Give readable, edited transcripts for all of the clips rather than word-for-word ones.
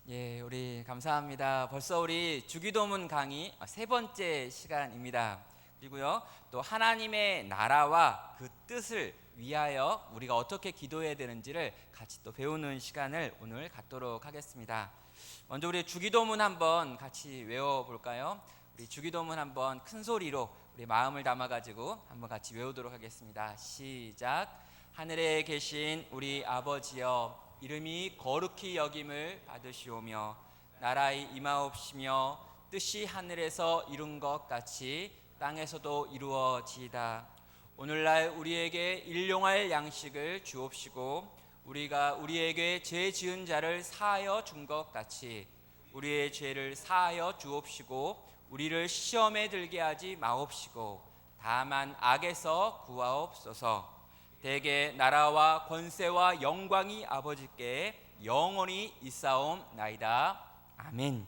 예, 우리 감사합니다. 벌써 우리 주기도문 강의 세 번째 시간입니다. 그리고요, 또 하나님의 나라와 그 뜻을 위하여 우리가 어떻게 기도해야 되는지를 같이 또 배우는 시간을 오늘 갖도록 하겠습니다. 먼저 우리 주기도문 한번 같이 외워볼까요? 우리 주기도문 한번 큰 소리로 우리 마음을 담아가지고 한번 같이 외우도록 하겠습니다. 시작. 하늘에 계신 우리 아버지여, 이름이 거룩히 여김을 받으시오며 나라의 임하옵시며 뜻이 하늘에서 이룬 것 같이 땅에서도 이루어지이다. 오늘날 우리에게 일용할 양식을 주옵시고 우리가 우리에게 죄 지은 자를 사하여 준 것 같이 우리의 죄를 사하여 주옵시고 우리를 시험에 들게 하지 마옵시고 다만 악에서 구하옵소서. 대개 나라와 권세와 영광이 아버지께 영원히 있사옵나이다. 아멘.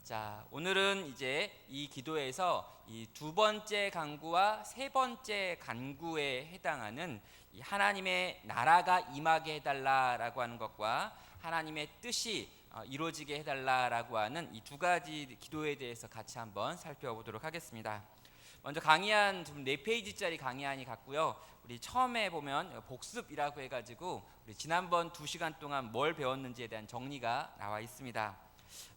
자, 오늘은 이제 이 기도에서 이 두 번째 간구와 세 번째 간구에 해당하는 이 하나님의 나라가 임하게 해달라라고 하는 것과 하나님의 뜻이 이루어지게 해달라라고 하는 이 두 가지 기도에 대해서 같이 한번 살펴보도록 하겠습니다. 먼저 강의안 좀 4페이지짜리 강의안이 같고요. 우리 처음에 보면 복습이라고 해가지고 우리 지난번 2시간 동안 뭘 배웠는지에 대한 정리가 나와 있습니다.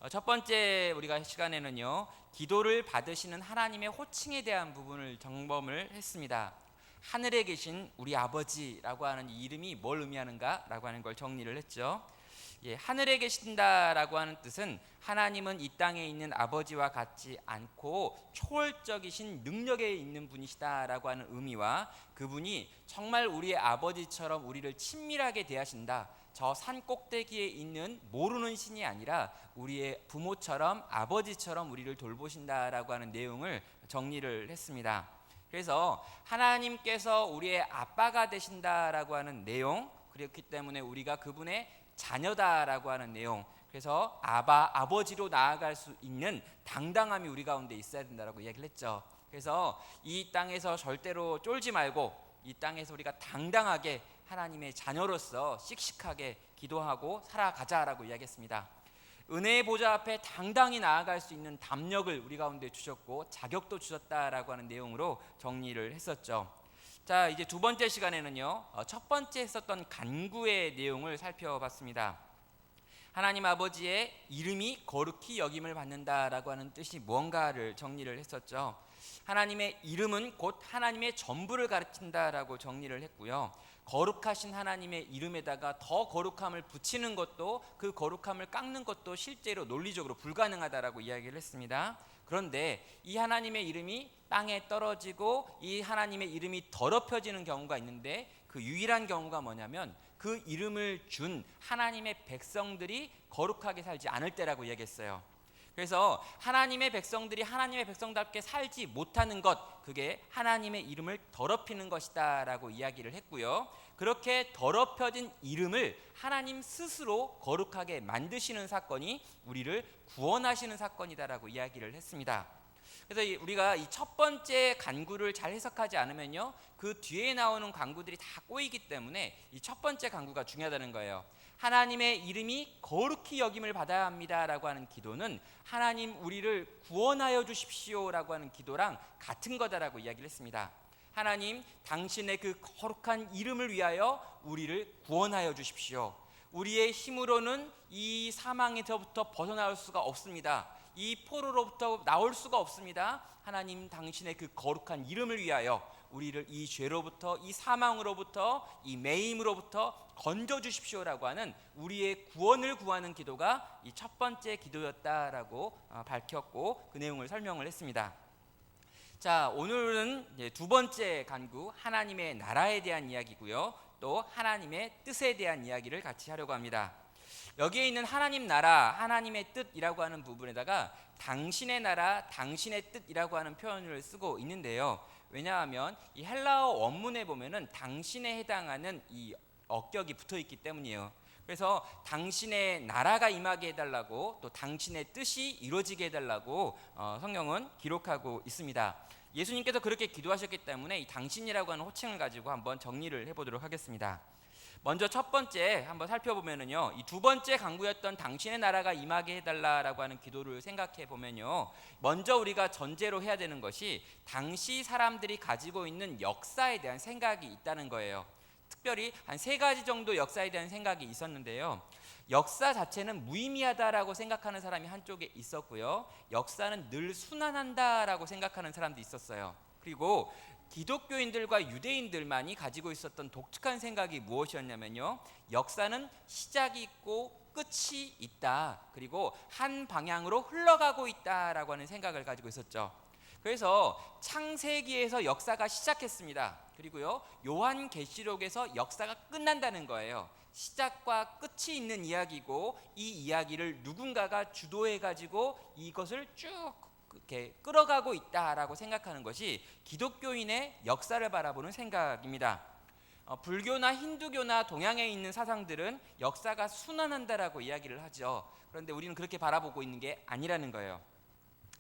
첫 번째 우리가 시간에는요, 기도를 받으시는 하나님의 호칭에 대한 부분을 점검을 했습니다. 하늘에 계신 우리 아버지라고 하는 이 이름이 뭘 의미하는가라고 하는 걸 정리를 했죠. 예, 하늘에 계신다라고 하는 뜻은 하나님은 이 땅에 있는 아버지와 같지 않고 초월적이신 능력에 있는 분이시다라고 하는 의미와 그분이 정말 우리의 아버지처럼 우리를 친밀하게 대하신다. 저 산 꼭대기에 있는 모르는 신이 아니라 우리의 부모처럼 아버지처럼 우리를 돌보신다라고 하는 내용을 정리를 했습니다. 그래서 하나님께서 우리의 아빠가 되신다라고 하는 내용, 그렇기 때문에 우리가 그분의 자녀다라고 하는 내용, 그래서 아버지로 나아갈 수 있는 당당함이 우리 가운데 있어야 된다라고 이야기를 했죠. 그래서 이 땅에서 절대로 쫄지 말고 이 땅에서 우리가 당당하게 하나님의 자녀로서 씩씩하게 기도하고 살아가자라고 이야기했습니다. 은혜의 보좌 앞에 당당히 나아갈 수 있는 담력을 우리 가운데 주셨고 자격도 주셨다라고 하는 내용으로 정리를 했었죠. 자, 이제 두 번째 시간에는요, 첫 번째 했었던 간구의 내용을 살펴봤습니다. 하나님 아버지의 이름이 거룩히 여김을 받는다라고 하는 뜻이 무언가를 정리를 했었죠. 하나님의 이름은 곧 하나님의 전부를 가르친다라고 정리를 했고요. 거룩하신 하나님의 이름에다가 더 거룩함을 붙이는 것도, 그 거룩함을 깎는 것도 실제로 논리적으로 불가능하다라고 이야기를 했습니다. 그런데 이 하나님의 이름이 땅에 떨어지고 이 하나님의 이름이 더럽혀지는 경우가 있는데, 그 유일한 경우가 뭐냐면 그 이름을 준 하나님의 백성들이 거룩하게 살지 않을 때라고 이야기했어요. 그래서 하나님의 백성들이 하나님의 백성답게 살지 못하는 것, 그게 하나님의 이름을 더럽히는 것이다 라고 이야기를 했고요. 그렇게 더럽혀진 이름을 하나님 스스로 거룩하게 만드시는 사건이 우리를 구원하시는 사건이다라고 이야기를 했습니다. 그래서 우리가 이 첫 번째 간구를 잘 해석하지 않으면요, 그 뒤에 나오는 간구들이 다 꼬이기 때문에 이 첫 번째 간구가 중요하다는 거예요. 하나님의 이름이 거룩히 여김을 받아야 합니다라고 하는 기도는 하나님 우리를 구원하여 주십시오라고 하는 기도랑 같은 거다라고 이야기를 했습니다. 하나님, 당신의 그 거룩한 이름을 위하여 우리를 구원하여 주십시오. 우리의 힘으로는 이 사망에서부터 벗어나올 수가 없습니다. 이 포로로부터 나올 수가 없습니다. 하나님, 당신의 그 거룩한 이름을 위하여 우리를 이 죄로부터, 이 사망으로부터, 이 매임으로부터 건져 주십시오라고 하는 우리의 구원을 구하는 기도가 이 첫 번째 기도였다라고 밝혔고 그 내용을 설명을 했습니다. 자, 오늘은 두 번째 간구, 하나님의 나라에 대한 이야기고요, 또 하나님의 뜻에 대한 이야기를 같이 하려고 합니다. 여기에 있는 하나님 나라, 하나님의 뜻이라고 하는 부분에다가 당신의 나라, 당신의 뜻이라고 하는 표현을 쓰고 있는데요. 왜냐하면 이 헬라어 원문에 보면은 당신에 해당하는 이 어격이 붙어 있기 때문이에요. 그래서 당신의 나라가 임하게 해달라고, 또 당신의 뜻이 이루어지게 해달라고 성경은 기록하고 있습니다. 예수님께서 그렇게 기도하셨기 때문에 이 당신이라고 하는 호칭을 가지고 한번 정리를 해보도록 하겠습니다. 먼저 첫 번째 한번 살펴보면은요, 이 두 번째 강구였던 당신의 나라가 임하게 해달라라고 하는 기도를 생각해 보면요, 먼저 우리가 전제로 해야 되는 것이 당시 사람들이 가지고 있는 역사에 대한 생각이 있다는 거예요. 특별히 한 세 가지 정도 역사에 대한 생각이 있었는데요, 역사 자체는 무의미하다라고 생각하는 사람이 한쪽에 있었고요, 역사는 늘 순환한다라고 생각하는 사람도 있었어요. 그리고 기독교인들과 유대인들만이 가지고 있었던 독특한 생각이 무엇이었냐면요, 역사는 시작이 있고 끝이 있다, 그리고 한 방향으로 흘러가고 있다라고 하는 생각을 가지고 있었죠. 그래서 창세기에서 역사가 시작했습니다. 그리고요, 요한계시록에서 역사가 끝난다는 거예요. 시작과 끝이 있는 이야기고, 이 이야기를 누군가가 주도해 가지고 이것을 쭉 이렇게 끌어가고 있다라고 생각하는 것이 기독교인의 역사를 바라보는 생각입니다. 불교나 힌두교나 동양에 있는 사상들은 역사가 순환한다라고 이야기를 하죠. 그런데 우리는 그렇게 바라보고 있는 게 아니라는 거예요.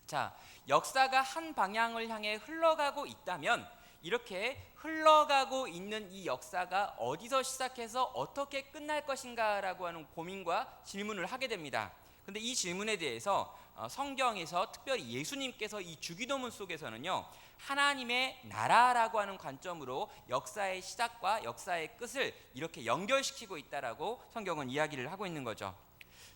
자, 역사가 한 방향을 향해 흘러가고 있다면, 이렇게 흘러가고 있는 이 역사가 어디서 시작해서 어떻게 끝날 것인가라고 하는 고민과 질문을 하게 됩니다. 근데 이 질문에 대해서 성경에서, 특별히 예수님께서 이 주기도문 속에서는요, 하나님의 나라라고 하는 관점으로 역사의 시작과 역사의 끝을 이렇게 연결시키고 있다라고 성경은 이야기를 하고 있는 거죠.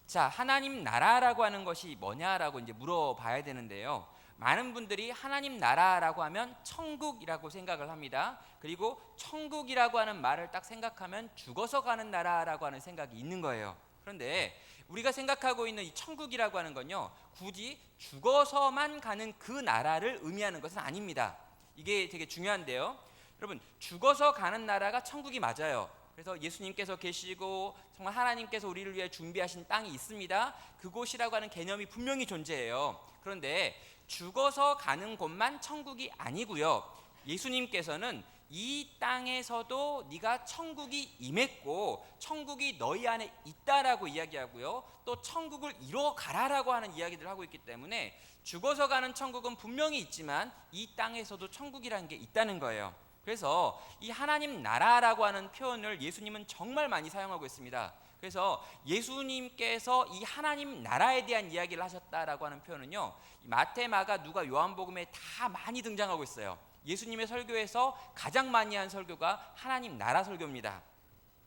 자, 하나님 나라라고 하는 것이 뭐냐라고 이제 물어봐야 되는데요, 많은 분들이 하나님 나라라고 하면 천국이라고 생각을 합니다. 그리고 천국이라고 하는 말을 딱 생각하면 죽어서 가는 나라라고 하는 생각이 있는 거예요. 그런데 우리가 생각하고 있는 이 천국이라고 하는 건요, 굳이 죽어서만 가는 그 나라를 의미하는 것은 아닙니다. 이게 되게 중요한데요, 여러분, 죽어서 가는 나라가 천국이 맞아요. 그래서 예수님께서 계시고 정말 하나님께서 우리를 위해 준비하신 땅이 있습니다. 그곳이라고 하는 개념이 분명히 존재해요. 그런데 죽어서 가는 곳만 천국이 아니고요, 예수님께서는 이 땅에서도 네가 천국이 임했고 천국이 너희 안에 있다라고 이야기하고요, 또 천국을 이루어 가라라고 하는 이야기들을 하고 있기 때문에 죽어서 가는 천국은 분명히 있지만 이 땅에서도 천국이라는 게 있다는 거예요. 그래서 이 하나님 나라라고 하는 표현을 예수님은 정말 많이 사용하고 있습니다. 그래서 예수님께서 이 하나님 나라에 대한 이야기를 하셨다라고 하는 표현은요, 마태, 마가, 누가, 요한복음에 다 많이 등장하고 있어요. 예수님의 설교에서 가장 많이 한 설교가 하나님 나라 설교입니다.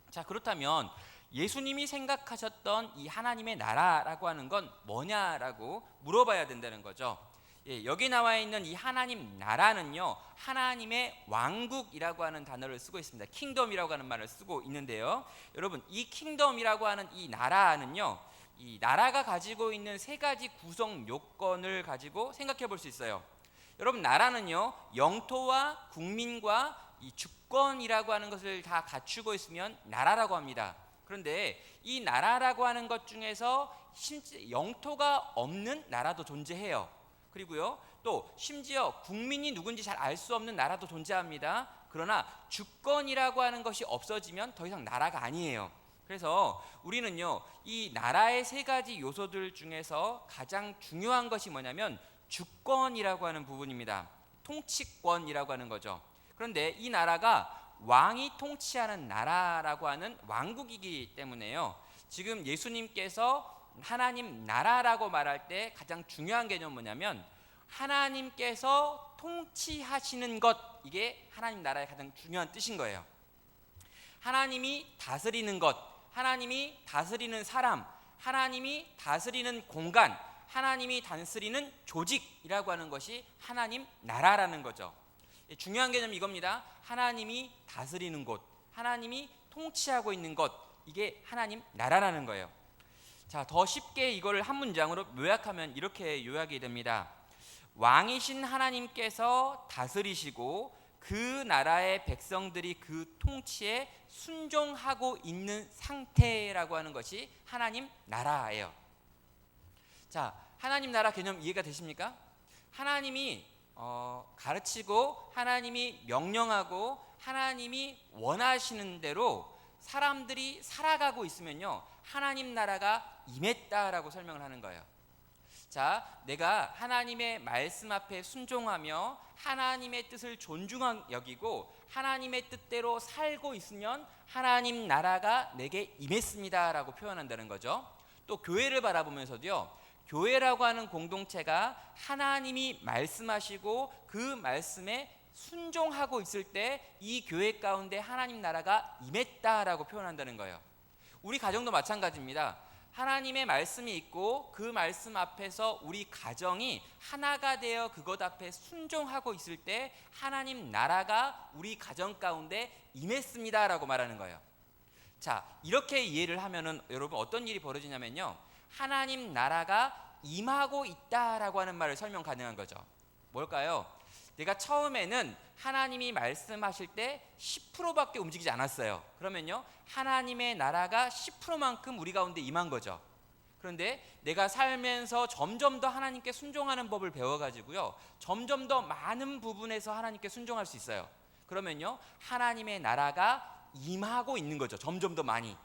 자, 그렇다면 예수님이 생각하셨던 이 하나님의 나라라고 하는 건 뭐냐라고 물어봐야 된다는 거죠. 여기 나와 있는 이 하나님 나라는요, 하나님의 왕국이라고 하는 단어를 쓰고 있습니다. 킹덤이라고 하는 말을 쓰고 있는데요, 여러분, 이 킹덤이라고 하는 이 나라는요, 이 나라가 가지고 있는 세 가지 구성 요건을 가지고 생각해 볼 수 있어요. 여러분, 나라는요, 영토와 국민과 이 주권이라고 하는 것을 다 갖추고 있으면 나라라고 합니다. 그런데 이 나라라고 하는 것 중에서 영토가 없는 나라도 존재해요. 그리고요, 또 심지어 국민이 누군지 잘 알 수 없는 나라도 존재합니다. 그러나 주권이라고 하는 것이 없어지면 더 이상 나라가 아니에요. 그래서 우리는요, 이 나라의 세 가지 요소들 중에서 가장 중요한 것이 뭐냐면 주권이라고 하는 부분입니다. 통치권이라고 하는 거죠. 그런데 이 나라가 왕이 통치하는 나라라고 하는 왕국이기 때문에요, 지금 예수님께서 하나님 나라라고 말할 때 가장 중요한 개념은 뭐냐면 하나님께서 통치하시는 것, 이게 하나님 나라의 가장 중요한 뜻인 거예요. 하나님이 다스리는 것, 하나님이 다스리는 사람, 하나님이 다스리는 공간, 하나님이 다스리는 조직이라고 하는 것이 하나님 나라라는 거죠. 중요한 개념이 이겁니다. 하나님이 다스리는 곳, 하나님이 통치하고 있는 것, 이게 하나님 나라라는 거예요. 자, 더 쉽게 이걸 한 문장으로 요약하면 이렇게 요약이 됩니다. 왕이신 하나님께서 다스리시고 그 나라의 백성들이 그 통치에 순종하고 있는 상태라고 하는 것이 하나님 나라예요. 자, 하나님 나라 개념 이해가 되십니까? 하나님이 가르치고 하나님이 명령하고 하나님이 원하시는 대로 사람들이 살아가고 있으면요, 하나님 나라가 임했다라고 설명을 하는 거예요. 자, 내가 하나님의 말씀 앞에 순종하며 하나님의 뜻을 존중한 여기고 하나님의 뜻대로 살고 있으면 하나님 나라가 내게 임했습니다라고 표현한다는 거죠. 또 교회를 바라보면서도요. 교회라고 하는 공동체가 하나님이 말씀하시고 그 말씀에 순종하고 있을 때 이 교회 가운데 하나님 나라가 임했다라고 표현한다는 거예요. 우리 가정도 마찬가지입니다. 하나님의 말씀이 있고 그 말씀 앞에서 우리 가정이 하나가 되어 그것 앞에 순종하고 있을 때 하나님 나라가 우리 가정 가운데 임했습니다라고 말하는 거예요. 자, 이렇게 이해를 하면은 여러분 어떤 일이 벌어지냐면요. 하나님 나라가 임하고 있다라고 하는 말을 설명 가능한 거죠. 뭘까요? 내가 처음에는 하나님이 말씀하실 때 10%밖에 움직이지 않았어요. 그러면요, 하나님의 나라가 10%만큼 우리 가운데 임한 거죠. 그런데 내가 살면서 점점 더 하나님께 순종하는 법을 배워가지고요, 점점 더 많은 부분에서 하나님께 순종할 수 있어요. 그러면요, 하나님의 나라가 임하고 있는 거죠. 점점 더 많이.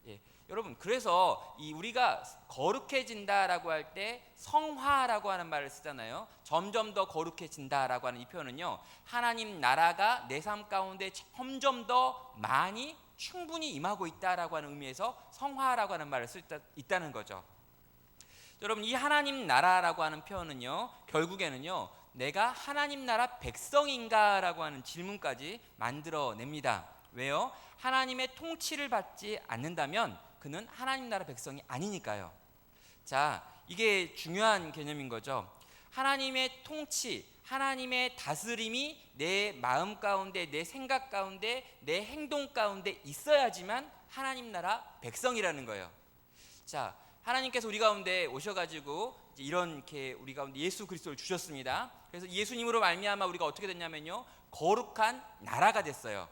예, 여러분, 그래서 우리가 거룩해진다라고 할 때 성화라고 하는 말을 쓰잖아요. 점점 더 거룩해진다라고 하는 이 표현은요, 하나님 나라가 내 삶 가운데 점점 더 많이 충분히 임하고 있다라고 하는 의미에서 성화라고 하는 말을 쓸 수 있다는 거죠. 여러분, 이 하나님 나라라고 하는 표현은요, 결국에는요, 내가 하나님 나라 백성인가라고 하는 질문까지 만들어냅니다. 왜요? 하나님의 통치를 받지 않는다면 그는 하나님 나라 백성이 아니니까요. 자, 이게 중요한 개념인 거죠. 하나님의 통치, 하나님의 다스림이 내 마음 가운데, 내 생각 가운데, 내 행동 가운데 있어야지만 하나님 나라 백성이라는 거예요. 자, 하나님께서 우리 가운데 오셔가지고 이렇게 우리 가운데 예수 그리스도를 주셨습니다. 그래서 예수님으로 말미암아 우리가 어떻게 됐냐면요, 거룩한 나라가 됐어요.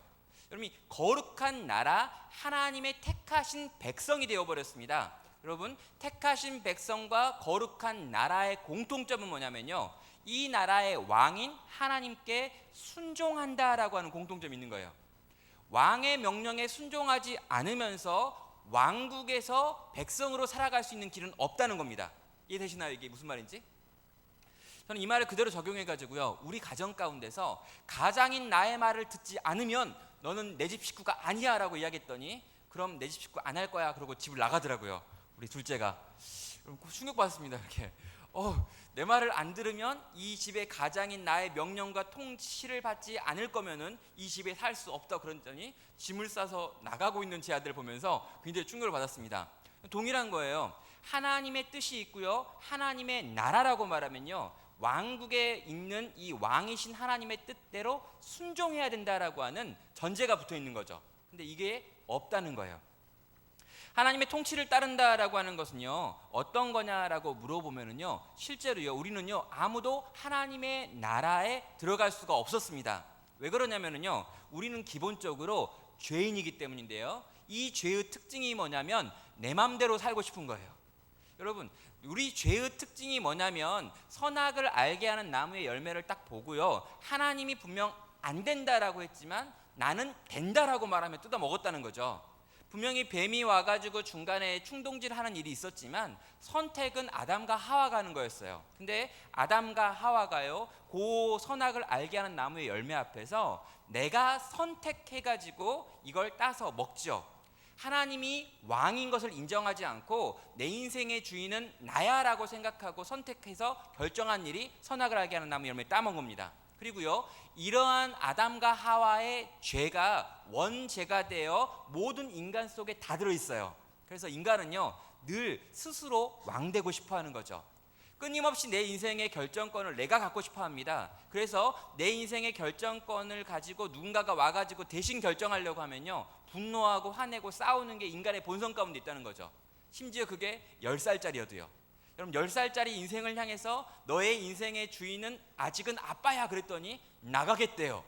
여러분, 거룩한 나라, 하나님의 택하신 백성이 되어버렸습니다. 여러분, 택하신 백성과 거룩한 나라의 공통점은 뭐냐면요, 이 나라의 왕인 하나님께 순종한다라고 하는 공통점이 있는 거예요. 왕의 명령에 순종하지 않으면서 왕국에서 백성으로 살아갈 수 있는 길은 없다는 겁니다. 이해되시나요? 이게 무슨 말인지? 저는 이 말을 그대로 적용해 가지고요, 우리 가정 가운데서 가장인 나의 말을 듣지 않으면 너는 내 집 식구가 아니야 라고 이야기했더니 그럼 내 집 식구 안 할 거야 그러고 집을 나가더라고요. 우리 둘째가. 충격받았습니다. 이렇게 내 말을 안 들으면 이 집의 가장인 나의 명령과 통치를 받지 않을 거면은 이 집에 살 수 없다 그랬더니 짐을 싸서 나가고 있는 제 아들을 보면서 굉장히 충격을 받았습니다. 동일한 거예요. 하나님의 뜻이 있고요, 하나님의 나라라고 말하면요, 왕국에 있는 이 왕이신 하나님의 뜻대로 순종해야 된다라고 하는 전제가 붙어 있는 거죠. 근데 이게 없다는 거예요. 하나님의 통치를 따른다라고 하는 것은요, 어떤 거냐라고 물어보면은요, 실제로요, 우리는요, 아무도 하나님의 나라에 들어갈 수가 없었습니다. 왜 그러냐면은요, 우리는 기본적으로 죄인이기 때문인데요, 이 죄의 특징이 뭐냐면 내 맘대로 살고 싶은 거예요. 여러분, 우리 죄의 특징이 뭐냐면 선악을 알게 하는 나무의 열매를 딱 보고요, 하나님이 분명 안 된다라고 했지만 나는 된다라고 말하면 뜯어 먹었다는 거죠. 분명히 뱀이 와가지고 중간에 충동질하는 일이 있었지만 선택은 아담과 하와가 하는 거였어요. 근데 아담과 하와가요, 그 선악을 알게 하는 나무의 열매 앞에서 내가 선택해가지고 이걸 따서 먹죠. 하나님이 왕인 것을 인정하지 않고 내 인생의 주인은 나야라고 생각하고 선택해서 결정한 일이 선악을 알게 하는 나무 열매를 따먹은 겁니다. 그리고요, 이러한 아담과 하와의 죄가 원죄가 되어 모든 인간 속에 다 들어있어요. 그래서 인간은요, 늘 스스로 왕되고 싶어하는 거죠. 끊임없이 내 인생의 결정권을 내가 갖고 싶어 합니다. 그래서 내 인생의 결정권을 가지고 누군가가 와가지고 대신 결정하려고 하면요, 분노하고 화내고 싸우는 게 인간의 본성 가운데 있다는 거죠. 심지어 그게 10살짜리여도요. 여러분, 10살짜리 인생을 향해서 너의 인생의 주인은 아직은 아빠야 그랬더니 나가겠대요.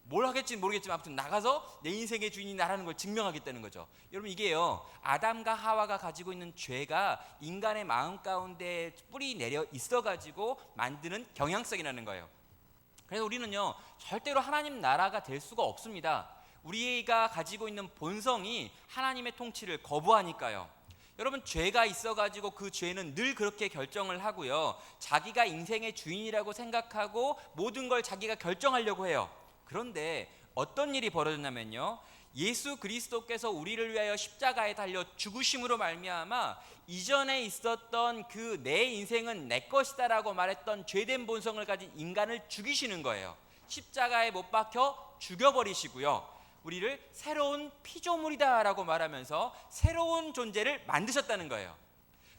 뭘 하겠지는 모르겠지만 아무튼 나가서 내 인생의 주인이 나라는 걸 증명하겠다는 거죠. 여러분, 이게요, 아담과 하와가 가지고 있는 죄가 인간의 마음 가운데 뿌리 내려 있어가지고 만드는 경향성이라는 거예요. 그래서 우리는요, 절대로 하나님 나라가 될 수가 없습니다. 우리가 가지고 있는 본성이 하나님의 통치를 거부하니까요. 여러분, 죄가 있어가지고 그 죄는 늘 그렇게 결정을 하고요. 자기가 인생의 주인이라고 생각하고 모든 걸 자기가 결정하려고 해요. 그런데 어떤 일이 벌어졌냐면요, 예수 그리스도께서 우리를 위하여 십자가에 달려 죽으심으로 말미암아 이전에 있었던 그 내 인생은 내 것이다라고 말했던 죄된 본성을 가진 인간을 죽이시는 거예요. 십자가에 못 박혀 죽여버리시고요, 우리를 새로운 피조물이다라고 말하면서 새로운 존재를 만드셨다는 거예요.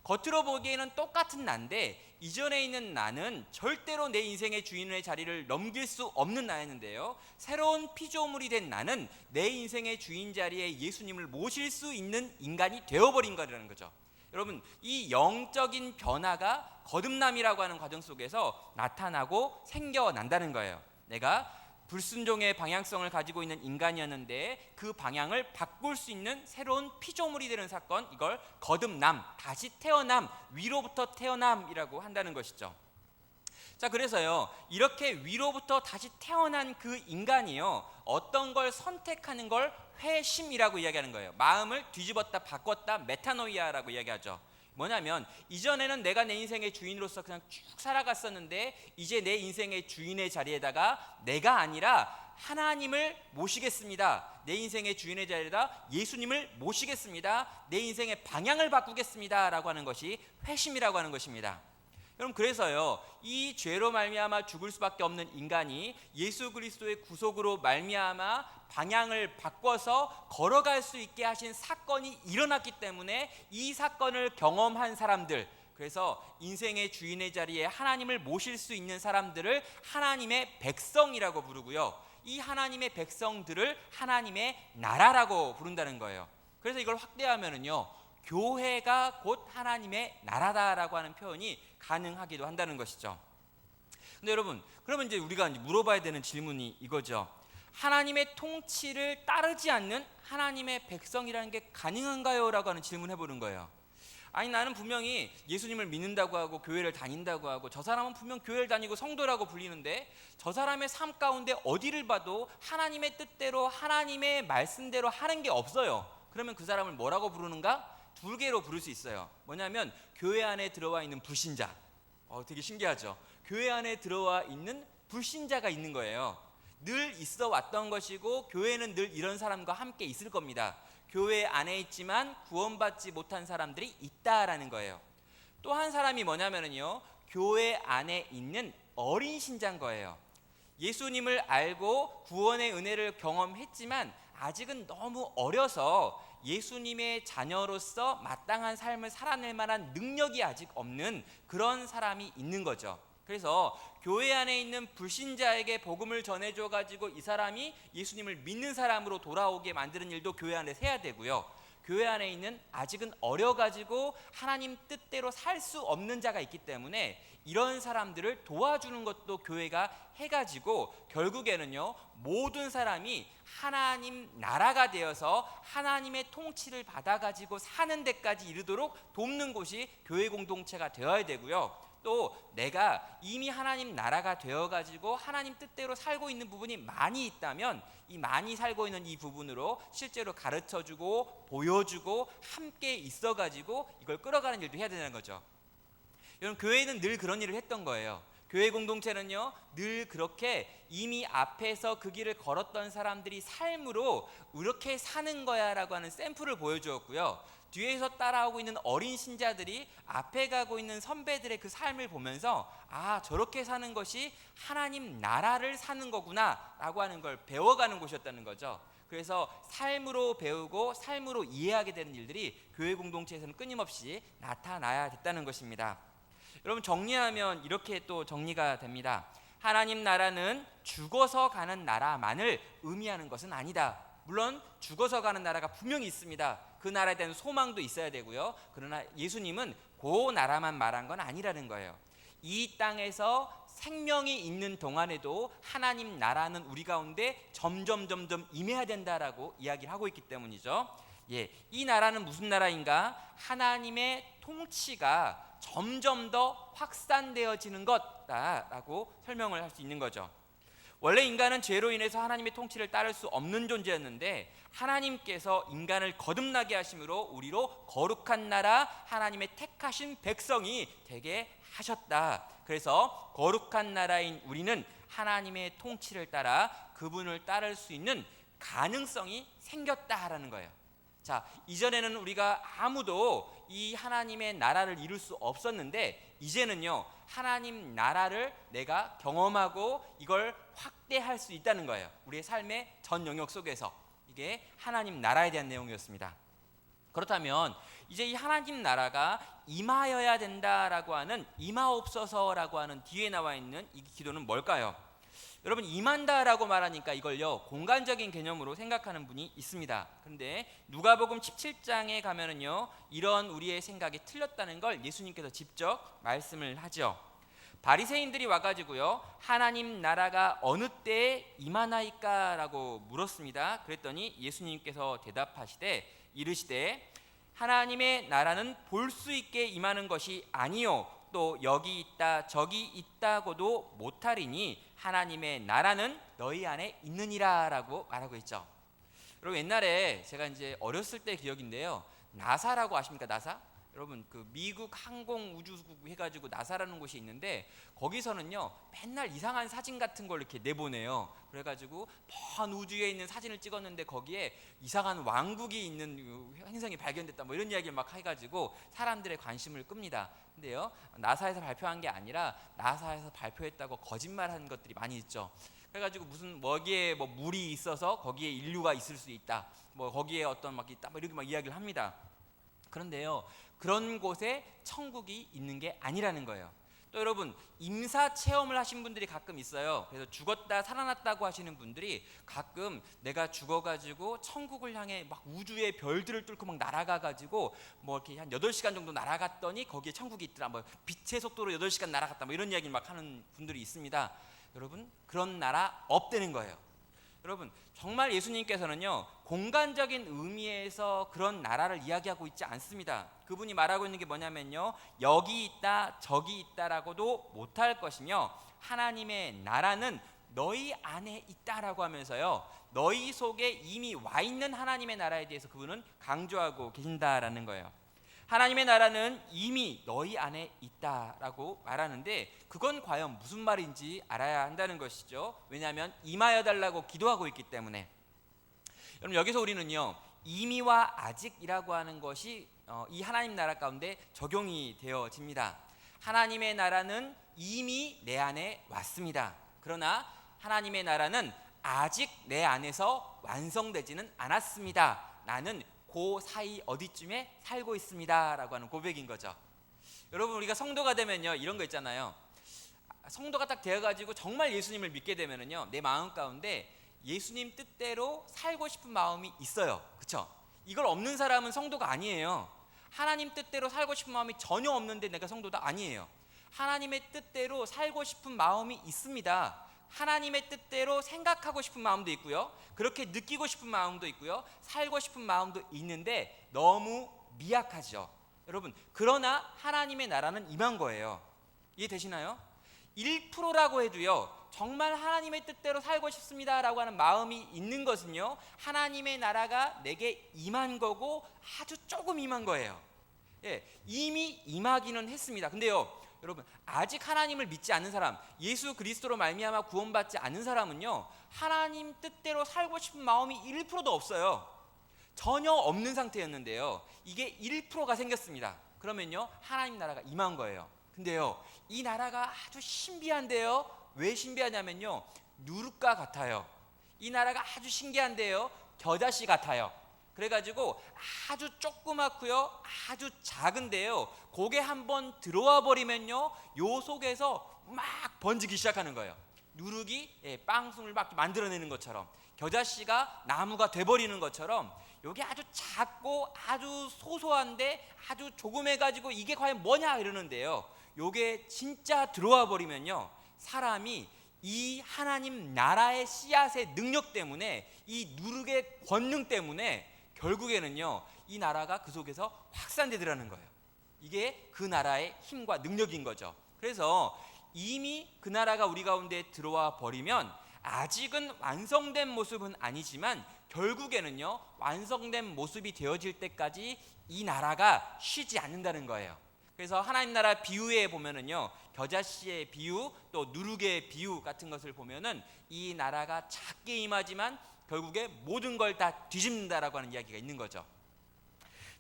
겉으로 보기에는 똑같은 나인데 이전에 있는 나는 절대로 내 인생의 주인의 자리를 넘길 수 없는 나였는데요, 새로운 피조물이 된 나는 내 인생의 주인 자리에 예수님을 모실 수 있는 인간이 되어버린 거라는 거죠. 여러분, 이 영적인 변화가 거듭남이라고 하는 과정 속에서 나타나고 생겨난다는 거예요. 내가 불순종의 방향성을 가지고 있는 인간이었는데 그 방향을 바꿀 수 있는 새로운 피조물이 되는 사건, 이걸 거듭남, 다시 태어남, 위로부터 태어남이라고 한다는 것이죠. 자, 그래서요, 이렇게 위로부터 다시 태어난 그 인간이요, 어떤 걸 선택하는 걸 회심이라고 이야기하는 거예요. 마음을 뒤집었다 바꿨다, 메타노이아라고 이야기하죠. 뭐냐면 이전에는 내가 내 인생의 주인으로서 그냥 쭉 살아갔었는데 이제 내 인생의 주인의 자리에다가 내가 아니라 하나님을 모시겠습니다. 내 인생의 주인의 자리에다 예수님을 모시겠습니다. 내 인생의 방향을 바꾸겠습니다 라고 하는 것이 회심이라고 하는 것입니다. 여러분, 그래서요, 이 죄로 말미암아 죽을 수밖에 없는 인간이 예수 그리스도의 구속으로 말미암아 방향을 바꿔서 걸어갈 수 있게 하신 사건이 일어났기 때문에 이 사건을 경험한 사람들, 그래서 인생의 주인의 자리에 하나님을 모실 수 있는 사람들을 하나님의 백성이라고 부르고요, 이 하나님의 백성들을 하나님의 나라라고 부른다는 거예요. 그래서 이걸 확대하면은요, 교회가 곧 하나님의 나라다라고 하는 표현이 가능하기도 한다는 것이죠. 근데 여러분, 그러면 이제 우리가 물어봐야 되는 질문이 이거죠. 하나님의 통치를 따르지 않는 하나님의 백성이라는 게 가능한가요? 라고 하는 질문을 해보는 거예요. 아니, 나는 분명히 예수님을 믿는다고 하고 교회를 다닌다고 하고 저 사람은 분명 교회를 다니고 성도라고 불리는데 저 사람의 삶 가운데 어디를 봐도 하나님의 뜻대로 하나님의 말씀대로 하는 게 없어요. 그러면 그 사람을 뭐라고 부르는가? 두 개로 부를 수 있어요. 뭐냐면 교회 안에 들어와 있는 불신자. 되게 신기하죠. 교회 안에 들어와 있는 불신자가 있는 거예요. 늘 있어 왔던 것이고 교회는 늘 이런 사람과 함께 있을 겁니다. 교회 안에 있지만 구원받지 못한 사람들이 있다라는 거예요. 또 한 사람이 뭐냐면요, 교회 안에 있는 어린 신자인 거예요. 예수님을 알고 구원의 은혜를 경험했지만 아직은 너무 어려서 예수님의 자녀로서 마땅한 삶을 살아낼 만한 능력이 아직 없는 그런 사람이 있는 거죠. 그래서 교회 안에 있는 불신자에게 복음을 전해줘 가지고 이 사람이 예수님을 믿는 사람으로 돌아오게 만드는 일도 교회 안에서 해야 되고요, 교회 안에 있는 아직은 어려가지고 하나님 뜻대로 살 수 없는 자가 있기 때문에 이런 사람들을 도와주는 것도 교회가 해가지고 결국에는요, 모든 사람이 하나님 나라가 되어서 하나님의 통치를 받아가지고 사는 데까지 이르도록 돕는 곳이 교회 공동체가 되어야 되고요, 또 내가 이미 하나님 나라가 되어가지고 하나님 뜻대로 살고 있는 부분이 많이 있다면 이 많이 살고 있는 이 부분으로 실제로 가르쳐주고 보여주고 함께 있어가지고 이걸 끌어가는 일도 해야 되는 거죠. 여러분, 교회는 늘 그런 일을 했던 거예요. 교회 공동체는요, 늘 그렇게 이미 앞에서 그 길을 걸었던 사람들이 삶으로 이렇게 사는 거야 라고 하는 샘플을 보여주었고요, 뒤에서 따라오고 있는 어린 신자들이 앞에 가고 있는 선배들의 그 삶을 보면서 아, 저렇게 사는 것이 하나님 나라를 사는 거구나 라고 하는 걸 배워가는 곳이었다는 거죠. 그래서 삶으로 배우고 삶으로 이해하게 되는 일들이 교회 공동체에서는 끊임없이 나타나야 됐다는 것입니다. 여러분, 정리하면 이렇게 또 정리가 됩니다. 하나님 나라는 죽어서 가는 나라만을 의미하는 것은 아니다. 물론 죽어서 가는 나라가 분명히 있습니다. 그 나라에 대한 소망도 있어야 되고요, 그러나 예수님은 그 나라만 말한 건 아니라는 거예요. 이 땅에서 생명이 있는 동안에도 하나님 나라는 우리 가운데 점점 임해야 된다라고 이야기를 하고 있기 때문이죠. 이 나라는 무슨 나라인가? 하나님의 통치가 점점 더 확산되어지는 것다라고 설명을 할 수 있는 거죠. 원래 인간은 죄로 인해서 하나님의 통치를 따를 수 없는 존재였는데 하나님께서 인간을 거듭나게 하심으로 우리로 거룩한 나라, 하나님의 택하신 백성이 되게 하셨다. 그래서 거룩한 나라인 우리는 하나님의 통치를 따라 그분을 따를 수 있는 가능성이 생겼다라는 거예요. 자, 이전에는 우리가 아무도 이 하나님의 나라를 이룰 수 없었는데 이제는요, 하나님 나라를 내가 경험하고 이걸 확대할 수 있다는 거예요. 우리의 삶의 전 영역 속에서. 이게 하나님 나라에 대한 내용이었습니다. 그렇다면 이제 이 하나님 나라가 임하여야 된다라고 하는 임하옵소서라고 하는 뒤에 나와 있는 이 기도는 뭘까요? 여러분, 임한다라고 말하니까 이걸요 공간적인 개념으로 생각하는 분이 있습니다. 그런데 누가복음 17장에 가면은요 이런 우리의 생각이 틀렸다는 걸 예수님께서 직접 말씀을 하죠. 바리새인들이 와가지고요 하나님 나라가 어느 때에 임하나이까라고 물었습니다. 그랬더니 예수님께서 대답하시되 이르시되 하나님의 나라는 볼 수 있게 임하는 것이 아니요 또 여기 있다 저기 있다고도 못하리니 하나님의 나라는 너희 안에 있느니라 라고 말하고 있죠. 여러분, 옛날에 제가 이제 어렸을 때 기억인데요, 나사라고 아십니까? 나사? 여러분, 그 미국 항공우주국 해가지고 나사라는 곳이 있는데 거기서는요 맨날 이상한 사진 같은 걸 이렇게 내보내요. 그래가지고 먼 우주에 있는 사진을 찍었는데 거기에 이상한 왕국이 있는 행성이 발견됐다 뭐 이런 이야기를 막 해가지고 사람들의 관심을 끕니다. 근데요 나사에서 발표한 게 아니라 나사에서 발표했다고 거짓말하는 것들이 많이 있죠. 그래가지고 무슨 거기에 뭐 물이 있어서 거기에 인류가 있을 수 있다, 뭐 거기에 어떤 막 있다, 뭐 이렇게 막 이야기를 합니다. 그런데요 그런 곳에 천국이 있는 게 아니라는 거예요. 또 여러분, 임사 체험을 하신 분들이 가끔 있어요. 그래서 죽었다 살아났다고 하시는 분들이 가끔 내가 죽어가지고 천국을 향해 막 우주의 별들을 뚫고 막 날아가가지고 뭐 이렇게 한 8시간 정도 날아갔더니 거기에 천국이 있더라, 뭐 빛의 속도로 8시간 날아갔다, 뭐 이런 이야기를 막 하는 분들이 있습니다. 여러분, 그런 나라 없다는 거예요. 여러분, 정말 예수님께서는요 공간적인 의미에서 그런 나라를 이야기하고 있지 않습니다. 그분이 말하고 있는 게 뭐냐면요, 여기 있다 저기 있다라고도 못할 것이며 하나님의 나라는 너희 안에 있다라고 하면서요 너희 속에 이미 와 있는 하나님의 나라에 대해서 그분은 강조하고 계신다라는 거예요. 하나님의 나라는 이미 너희 안에 있다라고 말하는데 그건 과연 무슨 말인지 알아야 한다는 것이죠. 왜냐하면 임하여 달라고 기도하고 있기 때문에. 여러분, 여기서 우리는요 이미와 아직이라고 하는 것이 이 하나님 나라 가운데 적용이 되어집니다. 하나님의 나라는 이미 내 안에 왔습니다. 그러나 하나님의 나라는 아직 내 안에서 완성되지는 않았습니다. 나는 그 사이 어디쯤에 살고 있습니다 라고 하는 고백인 거죠. 여러분, 우리가 성도가 되면요 이런 거 있잖아요. 성도가 딱 되어가지고 정말 예수님을 믿게 되면은요 내 마음 가운데 예수님 뜻대로 살고 싶은 마음이 있어요. 그쵸? 이걸 없는 사람은 성도가 아니에요. 하나님 뜻대로 살고 싶은 마음이 전혀 없는데 내가 성도다? 아니에요. 하나님의 뜻대로 살고 싶은 마음이 있습니다. 하나님의 뜻대로 생각하고 싶은 마음도 있고요, 그렇게 느끼고 싶은 마음도 있고요, 살고 싶은 마음도 있는데 너무 미약하죠. 여러분, 그러나 하나님의 나라는 임한 거예요. 이해되시나요? 1%라고 해도요 정말 하나님의 뜻대로 살고 싶습니다라고 하는 마음이 있는 것은요 하나님의 나라가 내게 임한 거고 아주 조금 임한 거예요. 예, 이미 임하기는 했습니다. 근데요 여러분, 아직 하나님을 믿지 않는 사람, 예수 그리스도로 말미암아 구원받지 않는 사람은요 하나님 뜻대로 살고 싶은 마음이 1%도 없어요. 전혀 없는 상태였는데요 이게 1%가 생겼습니다. 그러면요 하나님 나라가 임한 거예요. 근데요 이 나라가 아주 신비한데요. 왜 신비하냐면요 누룩과 같아요. 이 나라가 아주 신기한데요 겨자씨 같아요. 그래가지고 아주 조그맣고요 아주 작은데요 고개 한번 들어와 버리면요 요 속에서 막 번지기 시작하는 거예요. 누룩이 빵순을 막 만들어내는 것처럼, 겨자씨가 나무가 돼버리는 것처럼 요게 아주 작고 아주 소소한데 아주 조그매가지고 이게 과연 뭐냐 이러는데요 요게 진짜 들어와 버리면요 사람이 이 하나님 나라의 씨앗의 능력 때문에, 이 누룩의 권능 때문에 결국에는요 이 나라가 그 속에서 확산되더라는 거예요. 이게 그 나라의 힘과 능력인 거죠. 그래서 이미 그 나라가 우리 가운데 들어와 버리면 아직은 완성된 모습은 아니지만 결국에는요, 완성된 모습이 되어질 때까지 이 나라가 쉬지 않는다는 거예요. 그래서 하나님 나라 비유에 보면은요, 겨자씨의 비유, 또 누룩의 비유 같은 것을 보면은 이 나라가 작게 임하지만 결국에 모든 걸 다 뒤집는다라고 하는 이야기가 있는 거죠.